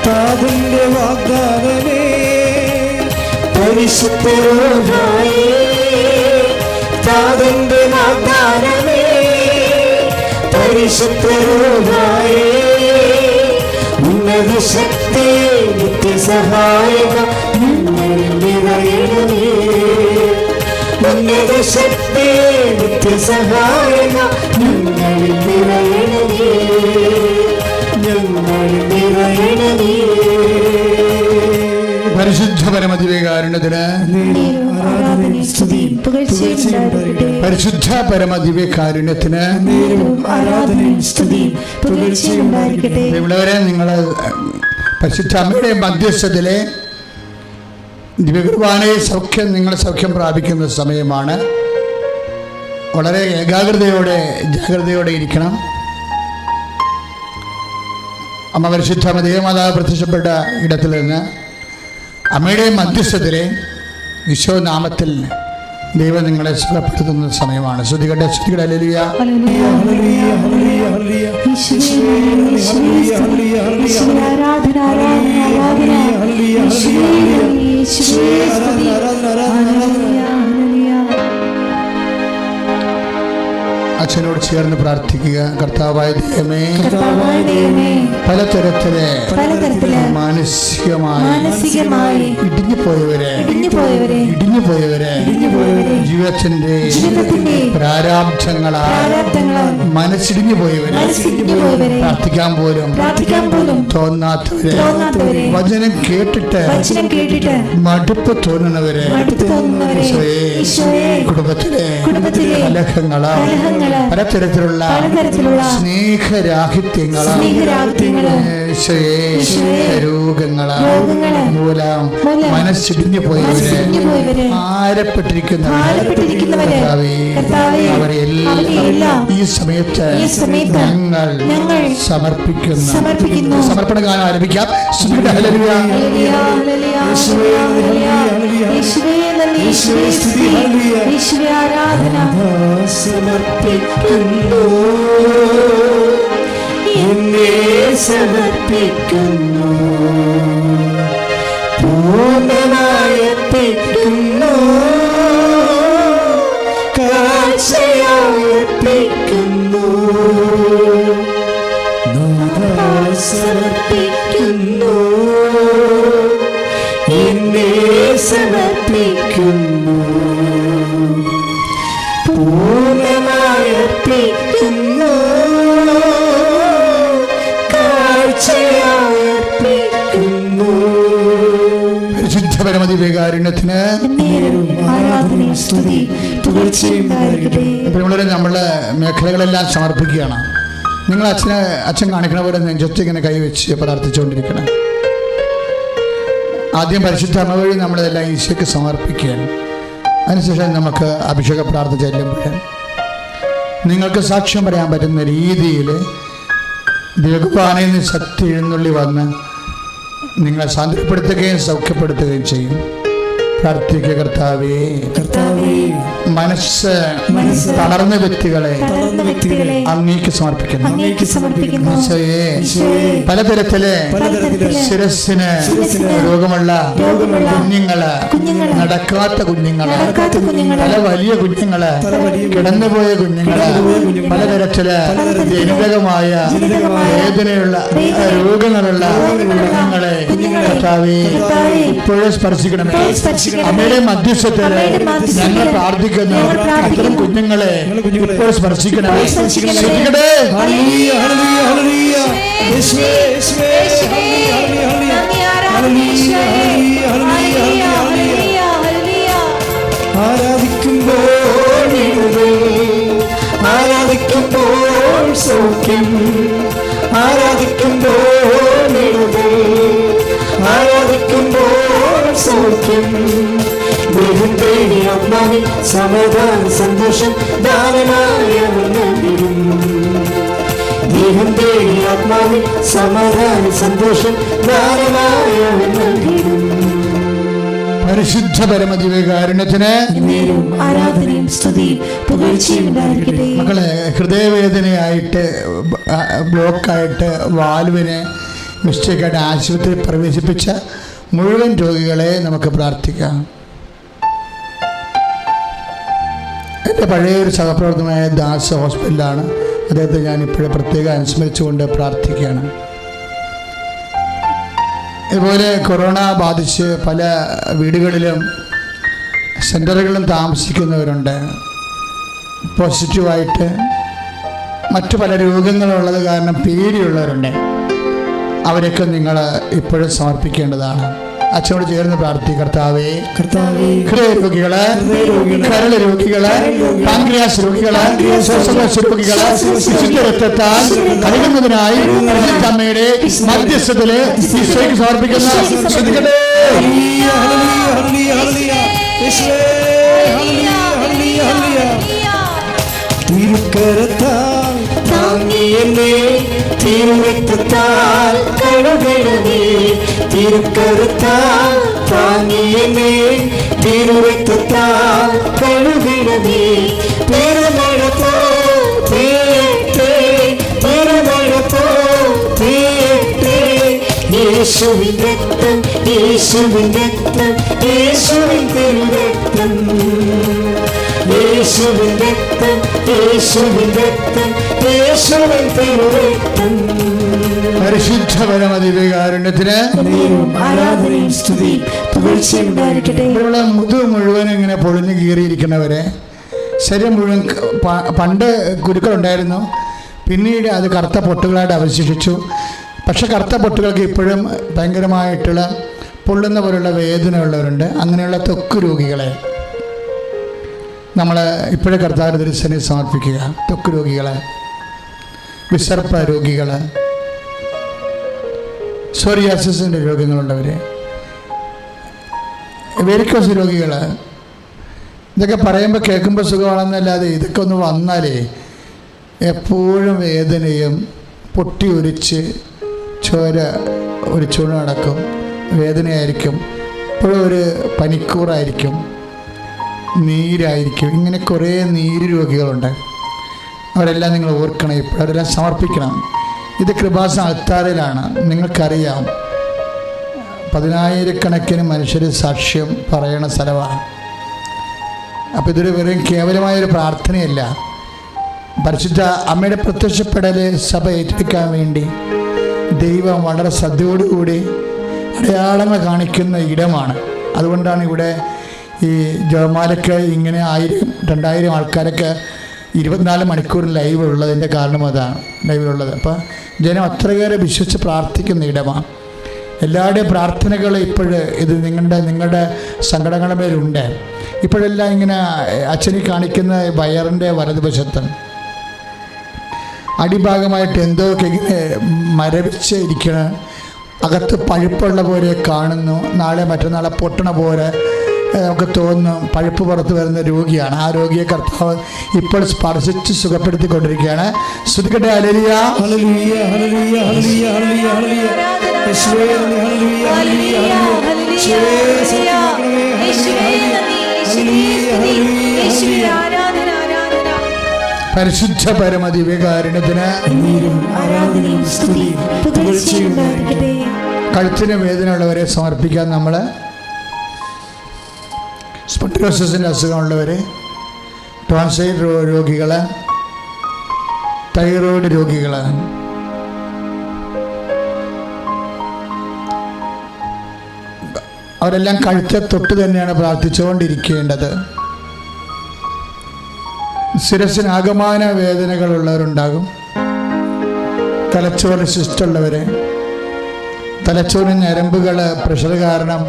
താതന്റെ വാഗ്ദാനമേ, പരിശുദ്ധനായ താതന്റെ വാഗ്ദാനമേ, പരിശുദ്ധനായ ഉന്നത ശക്തി നിത്യസഹായക ഞങ്ങളിൽ നിറയണമേ. ഉന്നത ശക്തി നിത്യസഹായക ഞങ്ങളിൽ നിറയണമേ, ഞങ്ങളിൽ നിറയണമേ. പരിശുദ്ധ പരമദിവ്യകാരുണ്യത്തിന്, പരിശുദ്ധ പരമദിവ്യകാരുണ്യത്തിന്. ഇവിടെവരെ നിങ്ങൾ പരിശുദ്ധ അമ്മയുടെ മധ്യസ്ഥത്തിലെ ദിവ്യകുർബാനയെ നിങ്ങൾ സൗഖ്യം പ്രാപിക്കുന്ന സമയമാണ്. വളരെ ഏകാഗ്രതയോടെ ജാഗ്രതയോടെ ഇരിക്കണം. അമ്മ പരിശുദ്ധ ദേവമാതാവ് പ്രത്യക്ഷപ്പെട്ട ഇടത്തിൽ നിന്ന് അമ്മയുടെ മധ്യസ്ഥത്തിലെ ഈശോനാമത്തിൽ ദൈവം നിങ്ങളെ സുഖപ്പെടുത്തുന്ന സമയമാണ്. ശ്രുതികട്ടെ ശ്രുതികട്ടെ. ഹല്ലേലൂയ. അച്ഛനോട് ചേർന്ന് പ്രാർത്ഥിക്കുക. കർത്താവായ ദൈവമേ, കർത്താവായ ദൈവമേ, പലതരത്തിലെ മാനസികമായി ഇടിഞ്ഞുപോയവരെ ജീവിതത്തിന്റെ പ്രാരാബ്ധങ്ങളാൽ മനസ്സിടിഞ്ഞു പോയവരെ പ്രാർത്ഥിക്കാൻ പോലും തോന്നാത്തവരെ വചനം കേട്ടിട്ട് മടുപ്പ് തോന്നുന്നവരെ കുടുംബത്തിലെ കലഹങ്ങളാ പലതരത്തിലുള്ള സ്നേഹരാഹിത്യങ്ങളാ രോഗങ്ങളാ മൂലം മനസ്സിടിഞ്ഞു പോയവരെ ഭാരപ്പെട്ടിരിക്കുന്നവരെ അവരെല്ലാം ഈ സമയത്ത് ഞങ്ങൾ സമർപ്പിക്കുന്നു. സമർപ്പണ ഗാനം ആരംഭിക്കാം. സമർപ്പിക്കുന്നു, എന്നെ സമർപ്പിക്കുന്നു, പൂർണ്ണമായർപ്പിക്കുന്നു, കാഴ്ചയായർപ്പിക്കുന്നു, സമർപ്പിക്കുന്നു, എന്നെ സമർപ്പിക്കുന്നു, പൂർണ്ണമായർപ്പിക്കുന്നു, കാഴ്ചയായർപ്പിക്കുന്നു. പരിശുദ്ധ പരമദിവ്യകാരുണ്യത്തിന് പ്രിയമുള്ളവരെ, നമ്മളെ മേഖലകളെല്ലാം സമർപ്പിക്കുകയാണ്. നിങ്ങൾ അച്ഛൻ കാണിക്കണ പോലെ നെഞ്ചത്ത് ഇങ്ങനെ കൈവച്ച് പ്രാർത്ഥിച്ചുകൊണ്ടിരിക്കണം. ആദ്യം പരിശുദ്ധ അമ്മ വഴി നമ്മളതെല്ലാം ഈശോയ്ക്ക് സമർപ്പിക്കുകയാണ്. അതിനുശേഷം നമുക്ക് അഭിഷേക പ്രാർത്ഥന ചെല്ലുമ്പോൾ നിങ്ങൾക്ക് സാക്ഷ്യം പറയാൻ പറ്റുന്ന രീതിയിൽ ദൈവകുർബാനയിൽ നിന്ന് ശക്തി എഴുന്നള്ളി വന്ന് നിങ്ങളെ സാന്ത്വനപ്പെടുത്തുകയും സൗഖ്യപ്പെടുത്തുകയും ചെയ്യും. പ്രാർത്ഥിക്കുക. കർത്താവേ, മനസ്സ് തളർന്ന വ്യക്തികളെ അങ്ങേക്ക് സമർപ്പിക്കുന്നു. പലതരത്തിലെ ശിരസ്സിന് രോഗമുള്ള കുഞ്ഞുങ്ങള്, നടക്കാത്ത കുഞ്ഞുങ്ങള്, പല വലിയ കുഞ്ഞുങ്ങള്, കിടന്നുപോയ കുഞ്ഞുങ്ങള്, പലതരത്തില് ജനിതകമായ വേദനയുള്ള രോഗങ്ങളുള്ള കുഞ്ഞുങ്ങളെ കർത്താവേ ഇപ്പോഴും സ്പർശിക്കണമേ. അമ്മയുടെ മധ്യസ്ഥത്തിൽ ഞങ്ങൾ പ്രാർത്ഥിക്കുന്നു. അത്തരം കുഞ്ഞുങ്ങളെ ഇപ്പോൾ സ്പർശിക്കണമേ. ശ്രദ്ധിക്കട്ടെ. ആരാധിക്കുമ്പോൾ സൗഖ്യം, ആരാധിക്കുമ്പോൾ ആരാധിക്കുമ്പോൾ സൗഖ്യം, ദൈവം തേടി അമ്മാവി സമാധാന സന്തോഷം ദാനമായ നൽകിടും. ദൈവം തേടി ആത്മാവി സമാധാന സന്തോഷം ദാനമായ നൽകിടും. പരിശുദ്ധ പരമദിവ്യകാരുണ്യത്തിന് ആരാധനയും സ്തുതിയും പുകഴ്ചയും ഉണ്ടായിരിക്കട്ടെ. മക്കളെ, ഹൃദയവേദനയായിട്ട് ബ്ലോക്കായിട്ട് വാൽവിനെ മിസ്റ്റേക്കായിട്ട് ആശുപത്രിയിൽ പ്രവേശിപ്പിച്ച മുഴുവൻ രോഗികളെ നമുക്ക് പ്രാർത്ഥിക്കാം. എൻ്റെ പഴയൊരു സഹപ്രവർത്തകനായ ദാസ് ഹോസ്പിറ്റലാണ്. അദ്ദേഹത്തെ ഞാനിപ്പോഴും പ്രത്യേകം അനുസ്മരിച്ചുകൊണ്ട് പ്രാർത്ഥിക്കുകയാണ്. ഇതുപോലെ കൊറോണ ബാധിച്ച് പല വീടുകളിലും സെൻ്ററുകളിലും താമസിക്കുന്നവരുണ്ട്. പോസിറ്റീവായിട്ട് മറ്റു പല രോഗങ്ങളുള്ളത് കാരണം പേടിയുള്ളവരുണ്ട്. അവരൊക്കെ നിങ്ങൾ ഇപ്പോഴും സമർപ്പിക്കേണ്ടതാണ്. അച്ഛനോട് ചേർന്ന് പ്രാർത്ഥിക്കുക. കർത്താവേ, ഹൃദയരോഗികള്, കരൾ രോഗികള്, പാൻക്രിയാസ് രോഗികള്, ശ്വാസകോശ രോഗികള് വിശുദ്ധ രക്തത്താൽ കഴുകുന്നതിനായി അമ്മയുടെ മധ്യസ്ഥത്തില് ഈശോയ്ക്ക് സമർപ്പിക്കുന്ന ശ്രദ്ധിക്കട്ടെ. തിരുക്കരത്താൽ താങ്ങിയെന്നെ തിരുരക്തത്താൽ കഴുകണമേ. തിരുക്കരത്താൽ താങ്ങിയെന്നെ തിരുരക്തത്താൽ കഴുകണമേ. പെരുമഴ പോട്ടെ, പെരുമഴ പോട്ടെ. യേശുവിൻ രക്തം, യേശുവിൻ രക്തം, യേശുവിൻ തിരുരക്തം, യേശുവിൻ രക്തം, രക്തം യേശുവിൻ രക്തം യേശുവിൻ തിരുരക്തം. പരിശുദ്ധ പരമദിവ്യകാരുണ്യത്തിന് ആരാധനയും സ്തുതിയും പുകഴ്ചയും ഉണ്ടായിരിക്കട്ടെ. ഇവിടെയുള്ള മുതുക് മുഴുവൻ ഇങ്ങനെ പൊളിഞ്ഞു കീറിയിരിക്കുന്നവരെ, ശരീരം മുഴുവൻ പണ്ട് കുരുക്കളുണ്ടായിരുന്നു, പിന്നീട് അത് കറുത്ത പൊട്ടുകളായിട്ട് അവശേഷിച്ചു. പക്ഷെ കറുത്ത പൊട്ടുകൾക്ക് ഇപ്പോഴും ഭയങ്കരമായിട്ടുള്ള പൊള്ളുന്ന പോലുള്ള വേദന ഉള്ളവരുണ്ട്. അങ്ങനെയുള്ള ത്വക്ക് രോഗികളെ നമ്മൾ ഇപ്പോഴും കർത്താവിന്റെ തിരുസന്നിധിയിൽ സമർപ്പിക്കുക. ത്വക്ക് രോഗികളെ, വിസർപ്പ രോഗികൾ, സോറിയാസിസിൻ്റെ രോഗങ്ങളുള്ളവർ, വെരിക്കോസ് രോഗികൾ, ഇതൊക്കെ പറയുമ്പോൾ കേൾക്കുമ്പോൾ സുഖമാണെന്നല്ലാതെ ഇതൊക്കെ ഒന്ന് വന്നാലേ എപ്പോഴും വേദനയും പൊട്ടി ഒലിച്ച് ചോര ഒലിച്ചുകൊണ്ട് നടക്കും, വേദനയായിരിക്കും, ഇപ്പോഴും ഒരു പനിക്കൂറായിരിക്കും, നീരായിരിക്കും. ഇങ്ങനെ കുറേ നീര് രോഗികളുണ്ട്. അവരെല്ലാം നിങ്ങൾ ഓർക്കണം, ഇപ്പോൾ അവരെല്ലാം സമർപ്പിക്കണം. ഇത് കൃപാസന അൾത്താരയിലാണ്. നിങ്ങൾക്കറിയാം, 10,000-കണക്കിന് മനുഷ്യർ സാക്ഷ്യം പറയണ സ്ഥലമാണ്. അപ്പോൾ ഇതൊരു വെറും കേവലമായൊരു പ്രാർത്ഥനയല്ല. പരിശുദ്ധ അമ്മയുടെ പ്രത്യക്ഷപ്പെടൽ സഭ ഏറ്റെടുക്കാൻ വേണ്ടി ദൈവം വളരെ ശ്രദ്ധയോടുകൂടി അടയാളങ്ങൾ കാണിക്കുന്ന ഇടമാണ്. അതുകൊണ്ടാണ് ഇവിടെ ഈ ജപമാലയ്ക്ക് ഇങ്ങനെ 1000-2000 ആൾക്കാരൊക്കെ 24 മണിക്കൂർ ലൈവ് ഉള്ളതിൻ്റെ കാരണം അതാണ്, ലൈവിലുള്ളത്. അപ്പോൾ ജനം അത്രയേറെ വിശ്വസിച്ച് പ്രാർത്ഥിക്കുന്ന ഇടമാണ്. എല്ലാവരുടെയും പ്രാർത്ഥനകൾ ഇപ്പോഴ് ഇത് നിങ്ങളുടെ സങ്കടങ്ങളുടെ മേലുണ്ട്. ഇപ്പോഴെല്ലാം ഇങ്ങനെ അച്ഛനെ കാണിക്കുന്ന വയറിൻ്റെ വലതുവശത്ത് അടിഭാഗമായിട്ട് എന്തോക്കെ ഇങ്ങനെ മരവിച്ച് ഇരിക്കണ, അകത്ത് പഴുപ്പുള്ള പോലെ കാണുന്നു. നാളെ മറ്റന്നാളെ പൊട്ടണ പോലെ നമുക്ക് തോന്നുന്നു. പഴുപ്പ് പുറത്ത് വരുന്ന രോഗിയാണ്. ആ രോഗിയെ കർത്താവ് ഇപ്പോൾ സ്പർശിച്ച് സുഖപ്പെടുത്തിക്കൊണ്ടിരിക്കുകയാണ്. ശ്രുതിക്കട്ടെ ഹല്ലേലൂയ, ഹല്ലേലൂയ, ഹല്ലേലൂയ, ഹല്ലേലൂയ, ഹല്ലേലൂയ, ഹല്ലേലൂയ. യേശുവേ നന്ദി, ഹല്ലേലൂയ, ഹല്ലേലൂയ, ഹല്ലേലൂയ. യേശുവേ സത്യമാകണമേ, ഹല്ലേലൂയ, ഹല്ലേലൂയ, ഹല്ലേലൂയ. പരിശുദ്ധ പരമദിവ്യകാരുണ്യത്തിന് ആരാധനയും സ്തുതിയും പുകഴ്ചയും ഉണ്ടായിരിക്കട്ടെ. കഴുത്തിന് വേദന ഉള്ളവരെ സമർപ്പിക്കാൻ നമ്മൾ, സ്പോണ്ടിലോസിസിൻ്റെ അസുഖമുള്ളവർ, ടോൺസൈൽ രോഗികൾ, തൈറോയ്ഡ് രോഗികൾ, അവരെല്ലാം കഴുത്തെ തൊട്ട് തന്നെയാണ് പ്രാർത്ഥിച്ചുകൊണ്ടിരിക്കേണ്ടത്. ശിരസിന് ആകമാന വേദനകളുള്ളവരുണ്ടാകും. തലച്ചോറ് സിസ്റ്റുള്ളവർ, തലച്ചോറിന് ഞരമ്പുകൾ പ്രഷർ കാരണം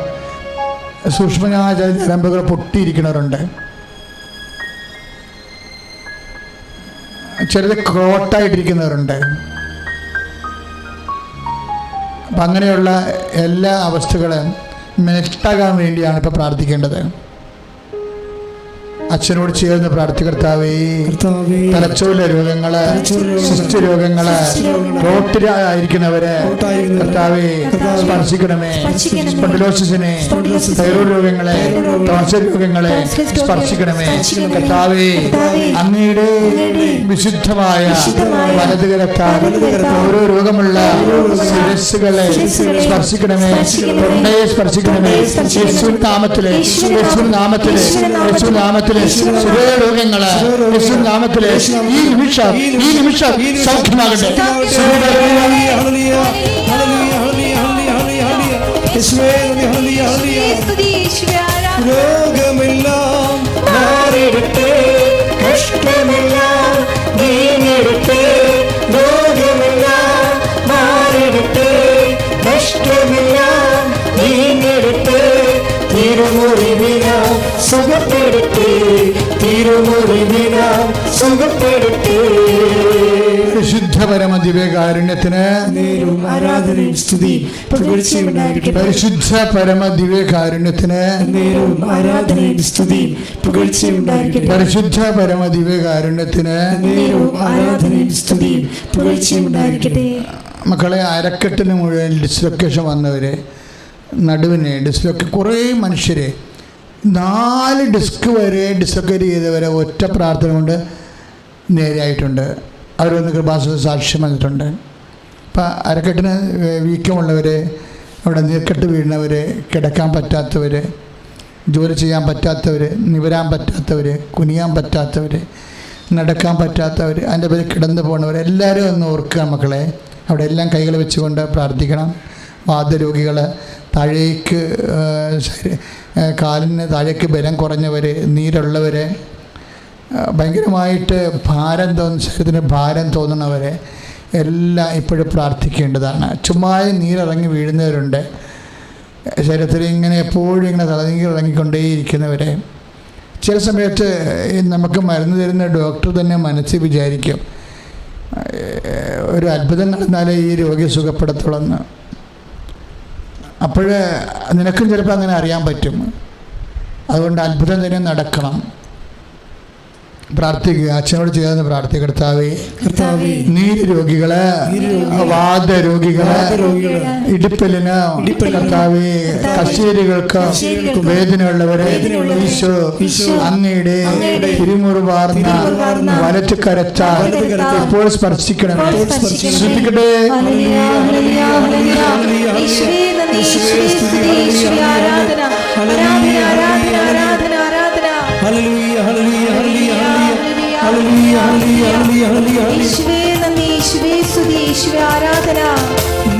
സൂക്ഷ്മമായ ഞരമ്പുകൾ പൊട്ടിയിരിക്കുന്നവരുണ്ട്. ചിലത് ക്രോട്ടായിട്ടിരിക്കുന്നവരുണ്ട്. അപ്പം അങ്ങനെയുള്ള എല്ലാ അവസ്ഥകളും മെൽട്ടാകാൻ വേണ്ടിയാണ് ഇപ്പോൾ പ്രാർത്ഥിക്കേണ്ടത്. അച്ഛനോട് ചേർന്ന് പ്രാർത്ഥികർത്താവേ, തലച്ചോറിലെ രോഗങ്ങള്, സിസ്റ്റ് രോഗങ്ങള്, റോട്ടിലായിരിക്കുന്നവരെ കർത്താവേ സ്പർശിക്കണമേ. സ്പോണ്ടിലോസിസിനെ, തൈറോയ്ഡ് രോഗങ്ങളെ, ടോൺസിൽ രോഗങ്ങളെ സ്പർശിക്കണമേ കർത്താവേ. അങ്ങയുടെ വിശുദ്ധമായ വലതുകരത്താൽ ഓരോ രോഗമുള്ള ശിരസ്സുകളെ സ്പർശിക്കണമേ, തൊണ്ടയെ സ്പർശിക്കണമേ. യേശുവിൻ നാമത്തിലെ, യേശുവിൻ നാമത്തിലെ, യേശുവിൻ നാമത്തിലെ രോഗങ്ങള് യേശുവിൻ നാമത്തിലെ ഈ നിമിഷം സൗഖ്യമാകട്ടെ. രോഗമെല്ലാം മാറിടട്ടെ, കഷ്ടമെല്ലാം നീങ്ങിടട്ടെ. രോഗമെല്ലാം മാറിടട്ടെ, കഷ്ടമെല്ലാം നീങ്ങിടട്ടെ. തിരുമുറിവിനാം സുഖപ്പെടട്ടെ, തിരുമുറിവിനാം സുഖപ്പെടട്ടെ. പരിശുദ്ധ പരമദിവ്യകാരുണ്യത്തിന് ആരാധനയും സ്തുതിയും പുകഴ്ചയും ഉണ്ടായിരിക്കട്ടെ. പരിശുദ്ധ പരമദിവ്യകാരുണ്യത്തിന് ആരാധനയും സ്തുതിയും പുകഴ്ചയും ഉണ്ടായിരിക്കട്ടെ. പരിശുദ്ധ പരമദിവ്യകാരുണ്യത്തിന് ആരാധനയും സ്തുതിയും പുകഴ്ചയും ഉണ്ടായിരിക്കട്ടെ. മക്കളെ, അരക്കെട്ടിന് മുഴുവൻ ഡിസ്ലൊക്കേഷൻ വന്നവരെ, നടുവിന് കുറേ മനുഷ്യരെ 4 ഡിസ്ക് വരെ ഡിസ്ലൊക്കേറ്റ് ചെയ്തവരെ ഒറ്റ പ്രാർത്ഥന കൊണ്ട് നേരെയായിട്ടുണ്ട്. അവരൊന്ന് കൃപാസന സാക്ഷ്യം വന്നിട്ടുണ്ട്. അപ്പം അരക്കെട്ടിന് വീക്കമുള്ളവർ, അവിടെ നീർക്കെട്ട് വീഴുന്നവർ, കിടക്കാൻ പറ്റാത്തവർ, ജോലി ചെയ്യാൻ പറ്റാത്തവർ, നിവരാൻ പറ്റാത്തവർ, കുനിയാൻ പറ്റാത്തവർ, നടക്കാൻ പറ്റാത്തവർ, അതിൻ്റെ പേര് കിടന്നു പോകുന്നവർ എല്ലാവരും ഒന്ന് ഓർക്കുക മക്കളെ. അവിടെ എല്ലാം കൈകൾ വെച്ചുകൊണ്ട് പ്രാർത്ഥിക്കണം. വാതരോഗികൾ, താഴേക്ക് കാലിന് താഴേക്ക് ബലം കുറഞ്ഞവർ, നീരുള്ളവർ, ഭയങ്കരമായിട്ട് ശരീരത്തിന് ഭാരം തോന്നുന്നവരെ എല്ലാം ഇപ്പോഴും പ്രാർത്ഥിക്കേണ്ടതാണ്. ചുമ്മാ നീരിറങ്ങി വീഴുന്നവരുണ്ട്, ശരീരത്തിൽ ഇങ്ങനെ എപ്പോഴും ഇങ്ങനെ തലനീരിറങ്ങിക്കൊണ്ടേയിരിക്കുന്നവരെ. ചില സമയത്ത് നമുക്ക് മരുന്ന് തരുന്ന ഡോക്ടർ തന്നെ മനസ്സിൽ വിചാരിക്കും ഒരു അത്ഭുതം നടന്നാലേ ഈ രോഗി സുഖപ്പെടുത്തുള്ളൂ. അപ്പോൾ നിനക്കും ചിലപ്പോൾ അങ്ങനെ അറിയാൻ പറ്റും. അതുകൊണ്ട് അത്ഭുതം തന്നെ നടക്കണം. പ്രാർത്ഥിക്കുക, അച്ഛനോട് ചേർന്ന് പ്രാർത്ഥിക്കുക. കർത്താവേ, നീര് രോഗികള്, വാതരോഗികള്, ഇടുപ്പലിന് കർത്താവേ, കശേരികൾക്ക് വേദനയുള്ളവരെ ഈശോ അങ്ങയുടെ തിരുമുറുവാർന്ന വലത്ത് കരച്ച ഇപ്പോൾ സ്പർശിക്കണം. ശ്രദ്ധിക്കട്ടെ.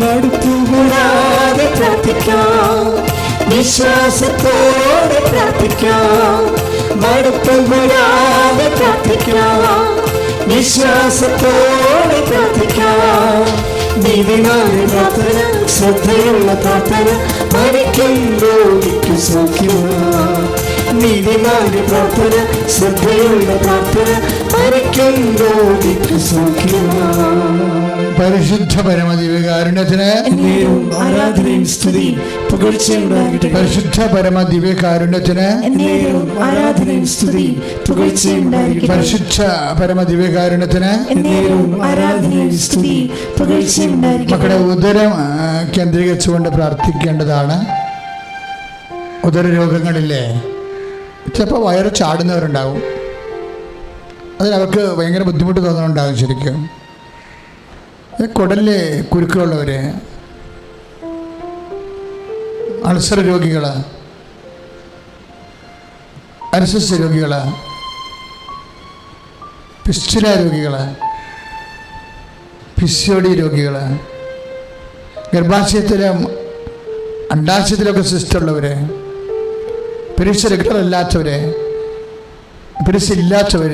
മടുപ്പുകൂടാതെ പ്രാർത്ഥിക്കാം, വിശ്വാസത്തോടെ പ്രാർത്ഥിക്കാം. മടുപ്പുകൂടാതെ പ്രാർത്ഥിക്കാം, വിശ്വാസത്തോടെ പ്രാർത്ഥിക്കാം. നീതിനായ പ്രാർത്ഥന, ശ്രദ്ധയുള്ള പ്രാർത്ഥന, മരിക്കും രോഗിക്ക് സൗഖ്യമാണ്. നീതിനായ പ്രാർത്ഥന, ശ്രദ്ധയുള്ള പ്രാർത്ഥന, മരിക്കും രോഗിക്ക് സൗഖ്യമാണ്. പരിശുദ്ധ പരമദിവ്യകാരുണ്യത്തിന് ആരാധനയും സ്തുതിയും പുകഴ്ചയും ഉണ്ടാകട്ടെ. പരിശുദ്ധ പരമദിവ്യകാരുണ്യത്തിന് ആരാധനയും സ്തുതിയും പുകഴ്ചയും ഉണ്ടാകട്ടെ. പരിശുദ്ധ പരമദിവ്യകാരുണ്യത്തിന് ആരാധനയും സ്തുതിയും പുകഴ്ചയും ഉണ്ടാകട്ടെ. മക്കളുടെ ഉദരം കേന്ദ്രീകരിച്ചുകൊണ്ട് പ്രാർത്ഥിക്കേണ്ടതാണ്. ഉദര രോഗങ്ങളില്ലേ, ചിലപ്പോൾ വയറ് ചാടുന്നവരുണ്ടാവും. അതിനവർക്ക് ഭയങ്കര ബുദ്ധിമുട്ട് തോന്നുന്നുണ്ടാകും. ശരിക്കും കുടലിലെ കുരുക്കളുള്ളവർ, അൾസർ രോഗികൾ, അർസസ് രോഗികൾ, പിസ്റ്റുല രോഗികൾ, PCOD രോഗികൾ, ഗർഭാശയത്തിലും അണ്ടാശയത്തിലൊക്കെ സിസ്റ്റുള്ളവർ, പിരീഡ്സ് റെഗുലർ അല്ലാത്തവർ, പിരീഡ്സ് ഇല്ലാത്തവർ,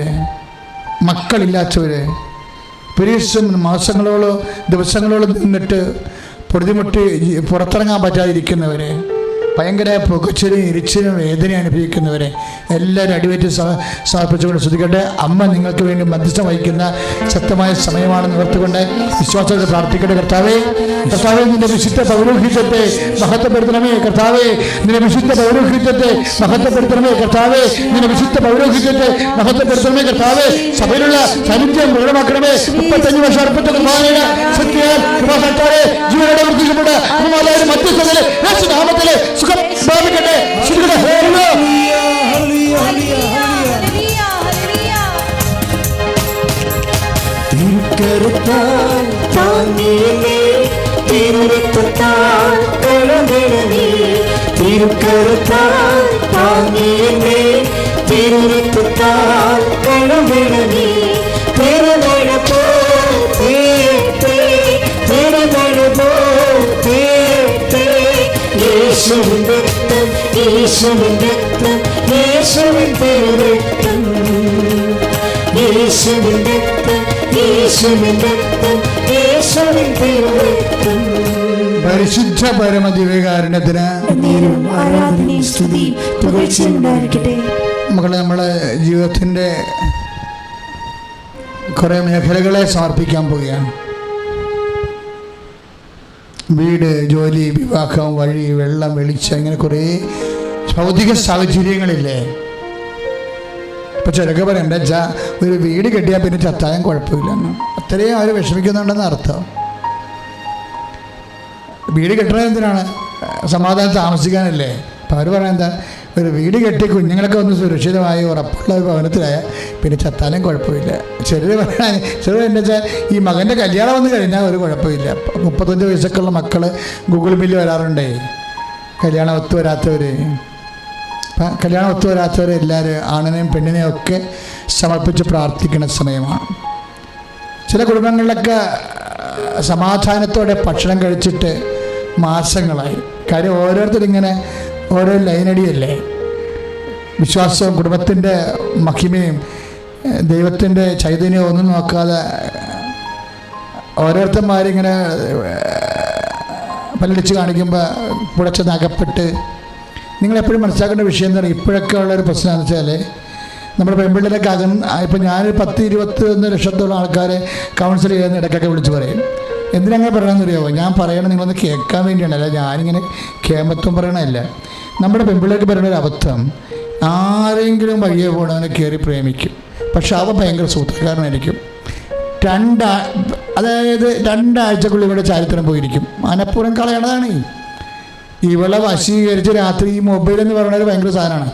മക്കളില്ലാത്തവർ, പിരീഡ്സും മാസങ്ങളോളം ദിവസങ്ങളോളം നിന്നിട്ട് പൊറുതിമുട്ടി പുറത്തിറങ്ങാൻ പറ്റാതിരിക്കുന്നവർ, ഭയങ്കര പുകച്ചിലും എരിച്ചിലും വേദന അനുഭവിക്കുന്നവരെ എല്ലാവരും അടിവേറ്റ് സമർപ്പിച്ചുകൊണ്ട് ശ്രദ്ധിക്കട്ടെ. അമ്മ നിങ്ങൾക്ക് വേണ്ടി മധ്യസ്ഥം വഹിക്കുന്ന ശക്തമായ സമയമാണെന്ന് ഓർത്തുകൊണ്ട് വിശ്വാസത്തോടെ പ്രാർത്ഥിക്കട്ടെ. കർത്താവേ, നിന്റെ വിശുദ്ധ പൗരോഹിത്യത്തെ മഹത്വപ്പെടുത്തണമേ. കർത്താവേ, നിന്റെ വിശുദ്ധ പൗരോഹിത്യത്തെ മഹത്വപ്പെടുത്തണമേ. കർത്താവേ, നിന്റെ വിശുദ്ധ പൗരോഹിത്യത്തെ മഹത്വപ്പെടുത്തണമേ. കർത്താവേ, സഭയിലുള്ള സാന്നിധ്യം പ്രകടമാക്കണമേ. 35 വർഷം അർപ്പിച്ച കൃപാനയുടെ ശക്തിയാൽ കൃപാസാക്ഷാലെ ജീവനോടെ വർദ്ധിക്കപ്പെട്ട മധ്യസ്ഥതയിലെ നാമത്തിലെ സുഖം പ്രാപിക്കട്ടെ. തിരുക്കരത്താൽ താങ്ങിയേ, തിരുരക്തത്താൽ കഴുകണമേ. തിരുക്കരത്താൽ താങ്ങിയേ, തിരുരക്തത്താൽ കഴുകണമേ. തിരുമഴ പോലേ, തിരുമഴ പോലേ, യേശുവിൻ രക്തം, യേശുവിൻ രക്തം, യേശുവിൻ തിരുരക്തം, യേശുവിൻ രക്തം, യേശുവിൻ രക്തം, യേശുവിൻ തിരുരക്തം. പരിശുദ്ധ പരമദിവ്യകാരുണ്യത്തിന് ആരാധനയും സ്തുതിയും പുകഴ്ചയും ഉണ്ടായിരിക്കട്ടെ. മക്കളെ, നമ്മളെ ജീവിതത്തിൻ്റെ കുറേ മേഖലകളെ സമർപ്പിക്കാൻ പോവുകയാണ്. വീട്, ജോലി, വിവാഹം, വഴി, വെള്ളം, വെളിച്ചം, ഇങ്ങനെ കുറേ ഭൗതിക സാഹചര്യങ്ങളില്ലേ. ഇപ്പം ചിലക്ക് പറയാം, എന്താ വെച്ചാൽ ഒരു വീട് കെട്ടിയാൽ പിന്നെ ചത്താലും കുഴപ്പമില്ലെന്ന്. അത്രയും അവർ വിഷമിക്കുന്നുണ്ടെന്ന് അർത്ഥം. വീട് കെട്ടണത് എന്തിനാണ്? സമാധാനം താമസിക്കാനല്ലേ. അപ്പം അവർ പറയാൻ എന്താ, ഒരു വീട് കെട്ടി കുഞ്ഞുങ്ങളൊക്കെ ഒന്ന് സുരക്ഷിതമായി ഉറപ്പുള്ള ഒരു ഭവനത്തിലായ പിന്നെ ചത്താലും കുഴപ്പമില്ല. ചിലർ പറയാൻ എന്താ വെച്ചാൽ ഈ മകൻ്റെ കല്യാണം വന്ന് കഴിഞ്ഞാൽ ഒരു കുഴപ്പമില്ല. 35 വയസ്സൊക്കെയുള്ള മക്കൾ ഗൂഗിൾ ബില്ല് വരാറുണ്ടേ, കല്യാണം ഒത്തു വരാത്തവർ. അപ്പം കല്യാണം ഒത്തു വരാത്തവർ എല്ലാവരും ആണിനെയും പെണ്ണിനെയും ഒക്കെ സമർപ്പിച്ച് പ്രാർത്ഥിക്കുന്ന സമയമാണ്. ചില കുടുംബങ്ങളിലൊക്കെ സമാധാനത്തോടെ ഭക്ഷണം കഴിച്ചിട്ട് മാസങ്ങളായി. കാര്യം ഓരോരുത്തരിങ്ങനെ ഓരോ ലൈനടിയല്ലേ. വിശ്വാസവും കുടുംബത്തിൻ്റെ മഹിമയും ദൈവത്തിൻ്റെ ചൈതന്യവും ഒന്നും നോക്കാതെ ഓരോരുത്തന്മാരിങ്ങനെ പല്ലടിച്ച് കാണിക്കുമ്പോൾ പുഴച്ചെന്ന് അകപ്പെട്ട്. നിങ്ങളെപ്പോഴും മനസ്സിലാക്കേണ്ട വിഷയം എന്താണ്? ഇപ്പോഴൊക്കെ ഉള്ളൊരു പ്രശ്നം എന്ന് വെച്ചാൽ നമ്മുടെ പെൺപിള്ളേരൊക്കെ ഇപ്പം ഞാനൊരു 10-21 ലക്ഷത്തോളം ആൾക്കാരെ കൗൺസിൽ ചെയ്യുന്ന ഇടയ്ക്കൊക്കെ വിളിച്ച് പറയും. എന്തിനങ്ങനെ പറയണമെന്ന് അറിയാമോ? ഞാൻ പറയണം നിങ്ങളൊന്ന് കേൾക്കാൻ വേണ്ടിയാണ്, അല്ല ഞാനിങ്ങനെ കേമത്വം പറയണമല്ല. നമ്മുടെ പെൺപിള്ളേർക്ക് പറയുന്ന ഒരു അബദ്ധം, ആരെങ്കിലും വഴിയെ പോകണവനെ കയറി പ്രേമിക്കും. പക്ഷെ അവൻ ഭയങ്കര സൂത്രക്കാരനായിരിക്കും. അതായത് 2 ആഴ്ചക്കുള്ളിൽ ഇവിടെ ചരിത്രം പോയിരിക്കും. മനഃപൂർവ്വം കളയണതാണ്. ഇവളെ വശീകരിച്ച് രാത്രി ഈ മൊബൈൽ എന്ന് പറയുന്നത് ഭയങ്കര സാധനമാണ്.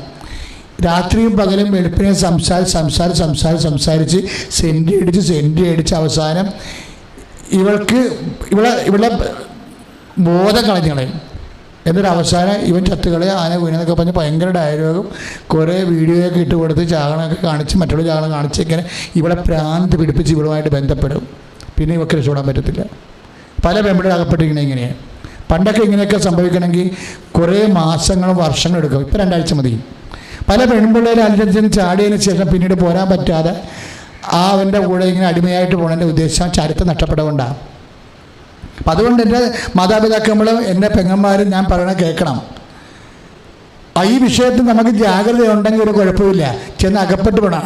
രാത്രിയും പകലും വെളുപ്പിനെയും സംസാരിച്ച് സെൻറ്റി അടിച്ച് അവസാനം ഇവളെ ബോധം കളഞ്ഞ് എന്നൊരു അവസാനം ഇവൻ ചത്തുകളെ ആന വീണെന്നൊക്കെ പറഞ്ഞ് ഭയങ്കര ഡയലോഗും കുറേ വീഡിയോയൊക്കെ ഇട്ട് കൊടുത്ത് ചാകണമൊക്കെ കാണിച്ച് മറ്റുള്ള ചാകണം കാണിച്ച് ഇങ്ങനെ ഇവളെ പ്രാന്ത് പിടിപ്പിച്ച് ഇവളുമായിട്ട് ബന്ധപ്പെടും. പിന്നെ ഇവർക്ക് രക്ഷപ്പെടാൻ പറ്റത്തില്ല. പല പെമ്പിളും അകപ്പെട്ടിരിക്കുന്നത് ഇങ്ങനെയാണ്. പണ്ടൊക്കെ ഇങ്ങനെയൊക്കെ സംഭവിക്കണമെങ്കിൽ കുറേ മാസങ്ങളും വർഷങ്ങളും എടുക്കും. ഇപ്പോൾ 2 ആഴ്ച മതി. പല പെൺപിള്ളേരും അതിനനുസരിച്ച് ചാടിയതിന് ശേഷം പിന്നീട് പോരാൻ പറ്റാതെ അവൻ്റെ കൂടെ ഇങ്ങനെ അടിമയായിട്ട് പോകണതിൻ്റെ ഉദ്ദേശം ചരിത്രം നഷ്ടപ്പെടുകൊണ്ടാണ്. അപ്പം അതുകൊണ്ട് എൻ്റെ മാതാപിതാക്കളും എൻ്റെ പെങ്ങന്മാരും ഞാൻ പറയണത് കേൾക്കണം. ഈ വിഷയത്തിൽ നമുക്ക് ജാഗ്രത ഉണ്ടെങ്കിൽ ഒരു കുഴപ്പമില്ല. ചെന്ന് അകപ്പെട്ട് പോകണം.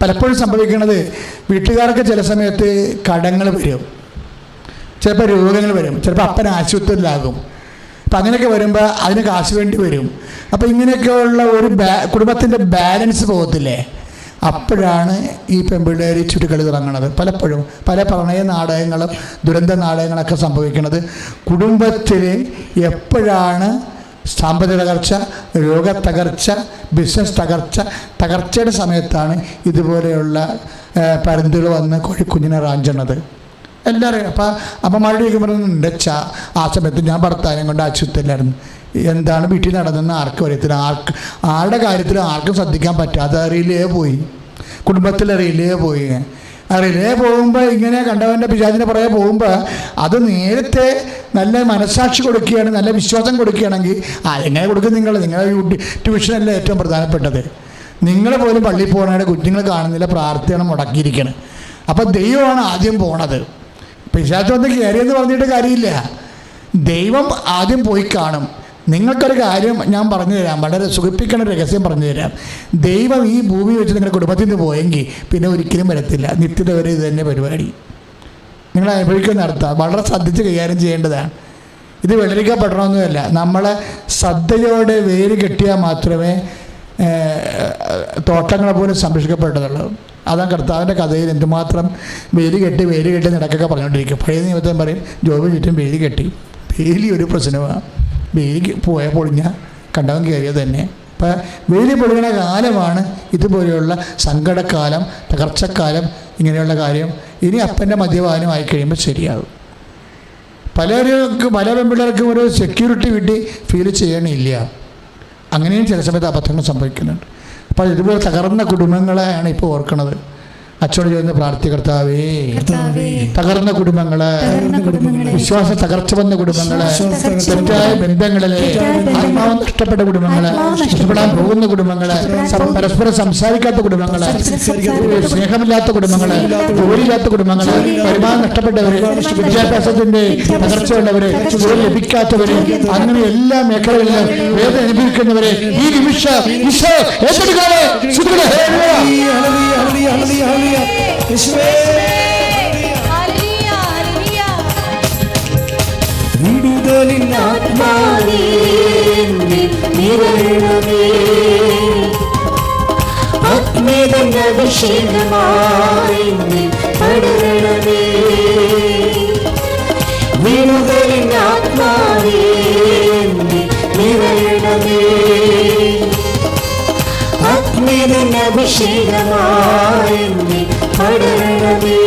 പലപ്പോഴും സംഭവിക്കുന്നത് വീട്ടുകാർക്ക് ചില സമയത്ത് കടങ്ങൾ വരും, ചിലപ്പോൾ രോഗങ്ങൾ വരും, ചിലപ്പോൾ അപ്പൻ ആശുപത്രിയിലാകും. അപ്പം അങ്ങനെയൊക്കെ വരുമ്പോൾ അതിന് കാശ് വേണ്ടി വരും. അപ്പോൾ ഇങ്ങനെയൊക്കെയുള്ള ഒരു കുടുംബത്തിൻ്റെ ബാലൻസ് പോകത്തില്ലേ? അപ്പോഴാണ് ഈ പെൺപിള്ളേർ ചുറ്റുകളി തുടങ്ങുന്നത്. പലപ്പോഴും പല പ്രണയ നാടകങ്ങളും ദുരന്ത നാടകങ്ങളൊക്കെ സംഭവിക്കുന്നത് കുടുംബത്തിൽ എപ്പോഴാണ് സാമ്പത്തിക തകർച്ച, രോഗത്തകർച്ച, ബിസിനസ് തകർച്ചയുടെ സമയത്താണ് ഇതുപോലെയുള്ള പരുന്തുകൾ വന്ന് കോഴിക്കുഞ്ഞിനെ റാഞ്ചണത്. എല്ലാവരും അപ്പം അമ്മമാരുടെ ചോദിക്കുമ്പോഴുണ്ട് ആ സമയത്ത് ഞാൻ ഭർത്താവിനെ കൊണ്ട് ആശുപത്രിയിലായിരുന്നു. എന്താണ് വീട്ടിൽ നടന്നെന്ന് ആർക്കും അറിയത്തില്ല. ആരുടെ കാര്യത്തിൽ ആർക്കും ശ്രദ്ധിക്കാൻ പറ്റാതെ റിലേ പോയി, കുടുംബത്തിൽ റിലേ പോയി. റിലേ പോകുമ്പോൾ ഇങ്ങനെ കണ്ടവൻ്റെ പിശാചിൻ്റെ പുറകെ പോകുമ്പോൾ അത് നേരത്തെ നല്ല മനസ്സാക്ഷി കൊടുക്കുകയാണ്, നല്ല വിശ്വാസം കൊടുക്കുകയാണെങ്കിൽ അതെങ്ങനെ കൊടുക്കും? നിങ്ങളുടെ ട്യൂഷനല്ലേ ഏറ്റവും പ്രധാനപ്പെട്ടത്. നിങ്ങൾ പോലും പള്ളിയിൽ പോകണയുടെ കുഞ്ഞുങ്ങൾ കാണുന്നില്ല, പ്രാർത്ഥന മുടക്കിയിരിക്കണം. അപ്പോൾ ദൈവമാണ് ആദ്യം പോണത്. പിശാച് വന്ന് കയറിയെന്ന് പറഞ്ഞിട്ട് കാര്യമില്ല. ദൈവം ആദ്യം പോയി കാണും. നിങ്ങൾക്കൊരു കാര്യം ഞാൻ പറഞ്ഞു തരാം, വളരെ സുഖിപ്പിക്കണ രഹസ്യം പറഞ്ഞു തരാം. ദൈവം ഈ ഭൂമി വെച്ച് നിങ്ങളുടെ കുടുംബത്തിൽ നിന്ന് പോയെങ്കിൽ പിന്നെ ഒരിക്കലും വരത്തില്ല. നിത്യത വരെ ഇത് തന്നെ പരിപാടി. നിങ്ങൾ അനുഭവിക്കുന്ന അർത്ഥം വളരെ ശ്രദ്ധിച്ച് കൈകാര്യം ചെയ്യേണ്ടതാണ്. ഇത് വെള്ളരിക്കപ്പെടണമെന്നല്ല, നമ്മളെ ശ്രദ്ധയോടെ വേര് കെട്ടിയാൽ മാത്രമേ തോട്ടങ്ങളെ പോലും സംരക്ഷിക്കപ്പെട്ടതുള്ളൂ. അതാണ് കർത്താവിൻ്റെ കഥയിൽ എന്തുമാത്രം വേലി കെട്ടി നടക്കൊക്കെ പറഞ്ഞുകൊണ്ടിരിക്കും. പഴയ നിയമത്തിൽ പറയും ജോബ് ചുറ്റും വേലി കെട്ടി. വേലി ഒരു പ്രശ്നമാണ്. വേലി പൊളിഞ്ഞാൽ കണ്ടവൻ കയറിയത് തന്നെ. അപ്പം വേലി പൊളിയണ കാലമാണ് ഇതുപോലെയുള്ള സങ്കടക്കാലം, തകർച്ചക്കാലം, ഇങ്ങനെയുള്ള കാര്യം. ഇനി അപ്പൻ്റെ മദ്യപാനം ആയി കഴിയുമ്പോൾ ശരിയാകും. പല പെൺപിള്ളേർക്കും ഒരു സെക്യൂരിറ്റി വീട്ടിൽ ഫീൽ ചെയ്യണില്ല. അങ്ങനെയും ചില സമയത്ത് അബദ്ധങ്ങൾ സംഭവിക്കുന്നുണ്ട്. അപ്പോൾ ഇതുപോലെ തകർന്ന കുടുംബങ്ങളെയാണ് ഇപ്പോൾ ഓർക്കുന്നത്. അച്ഛനോട് ചോദിക്കുന്ന പ്രാർത്ഥി, കർത്താവേ തകർന്ന കുടുംബങ്ങള്, വിശ്വാസ തകർച്ച വന്ന കുടുംബങ്ങള്, തെറ്റായ ബന്ധങ്ങളിലെ ആത്മാവ് നഷ്ടപ്പെട്ട കുടുംബങ്ങള്, നഷ്ടപ്പെടാൻ പോകുന്ന കുടുംബങ്ങള്, പരസ്പരം സംസാരിക്കാത്ത കുടുംബങ്ങള്, സ്നേഹമില്ലാത്ത കുടുംബങ്ങള്, ജോലിയില്ലാത്ത കുടുംബങ്ങള്, വരുമാനം നഷ്ടപ്പെട്ടവര്, വിദ്യാഭ്യാസത്തിന്റെ തകർച്ചയുള്ളവര്, ജോലി ലഭിക്കാത്തവര്, അങ്ങനെ എല്ലാ മേഖലകളിലും വേദന അനുഭവിക്കുന്നവരെ ഈ നിമിഷം വിടുതലിൻ ആത്മാവേ നിറയണമേ, ആത്മീയതൻ അഭിഷേകമായി പടരണമേ. വിടുതലിൻ ആത്മാവേ നിറയണമേ, ആത്മീയതൻ അഭിഷേകമായി പടരണമേ.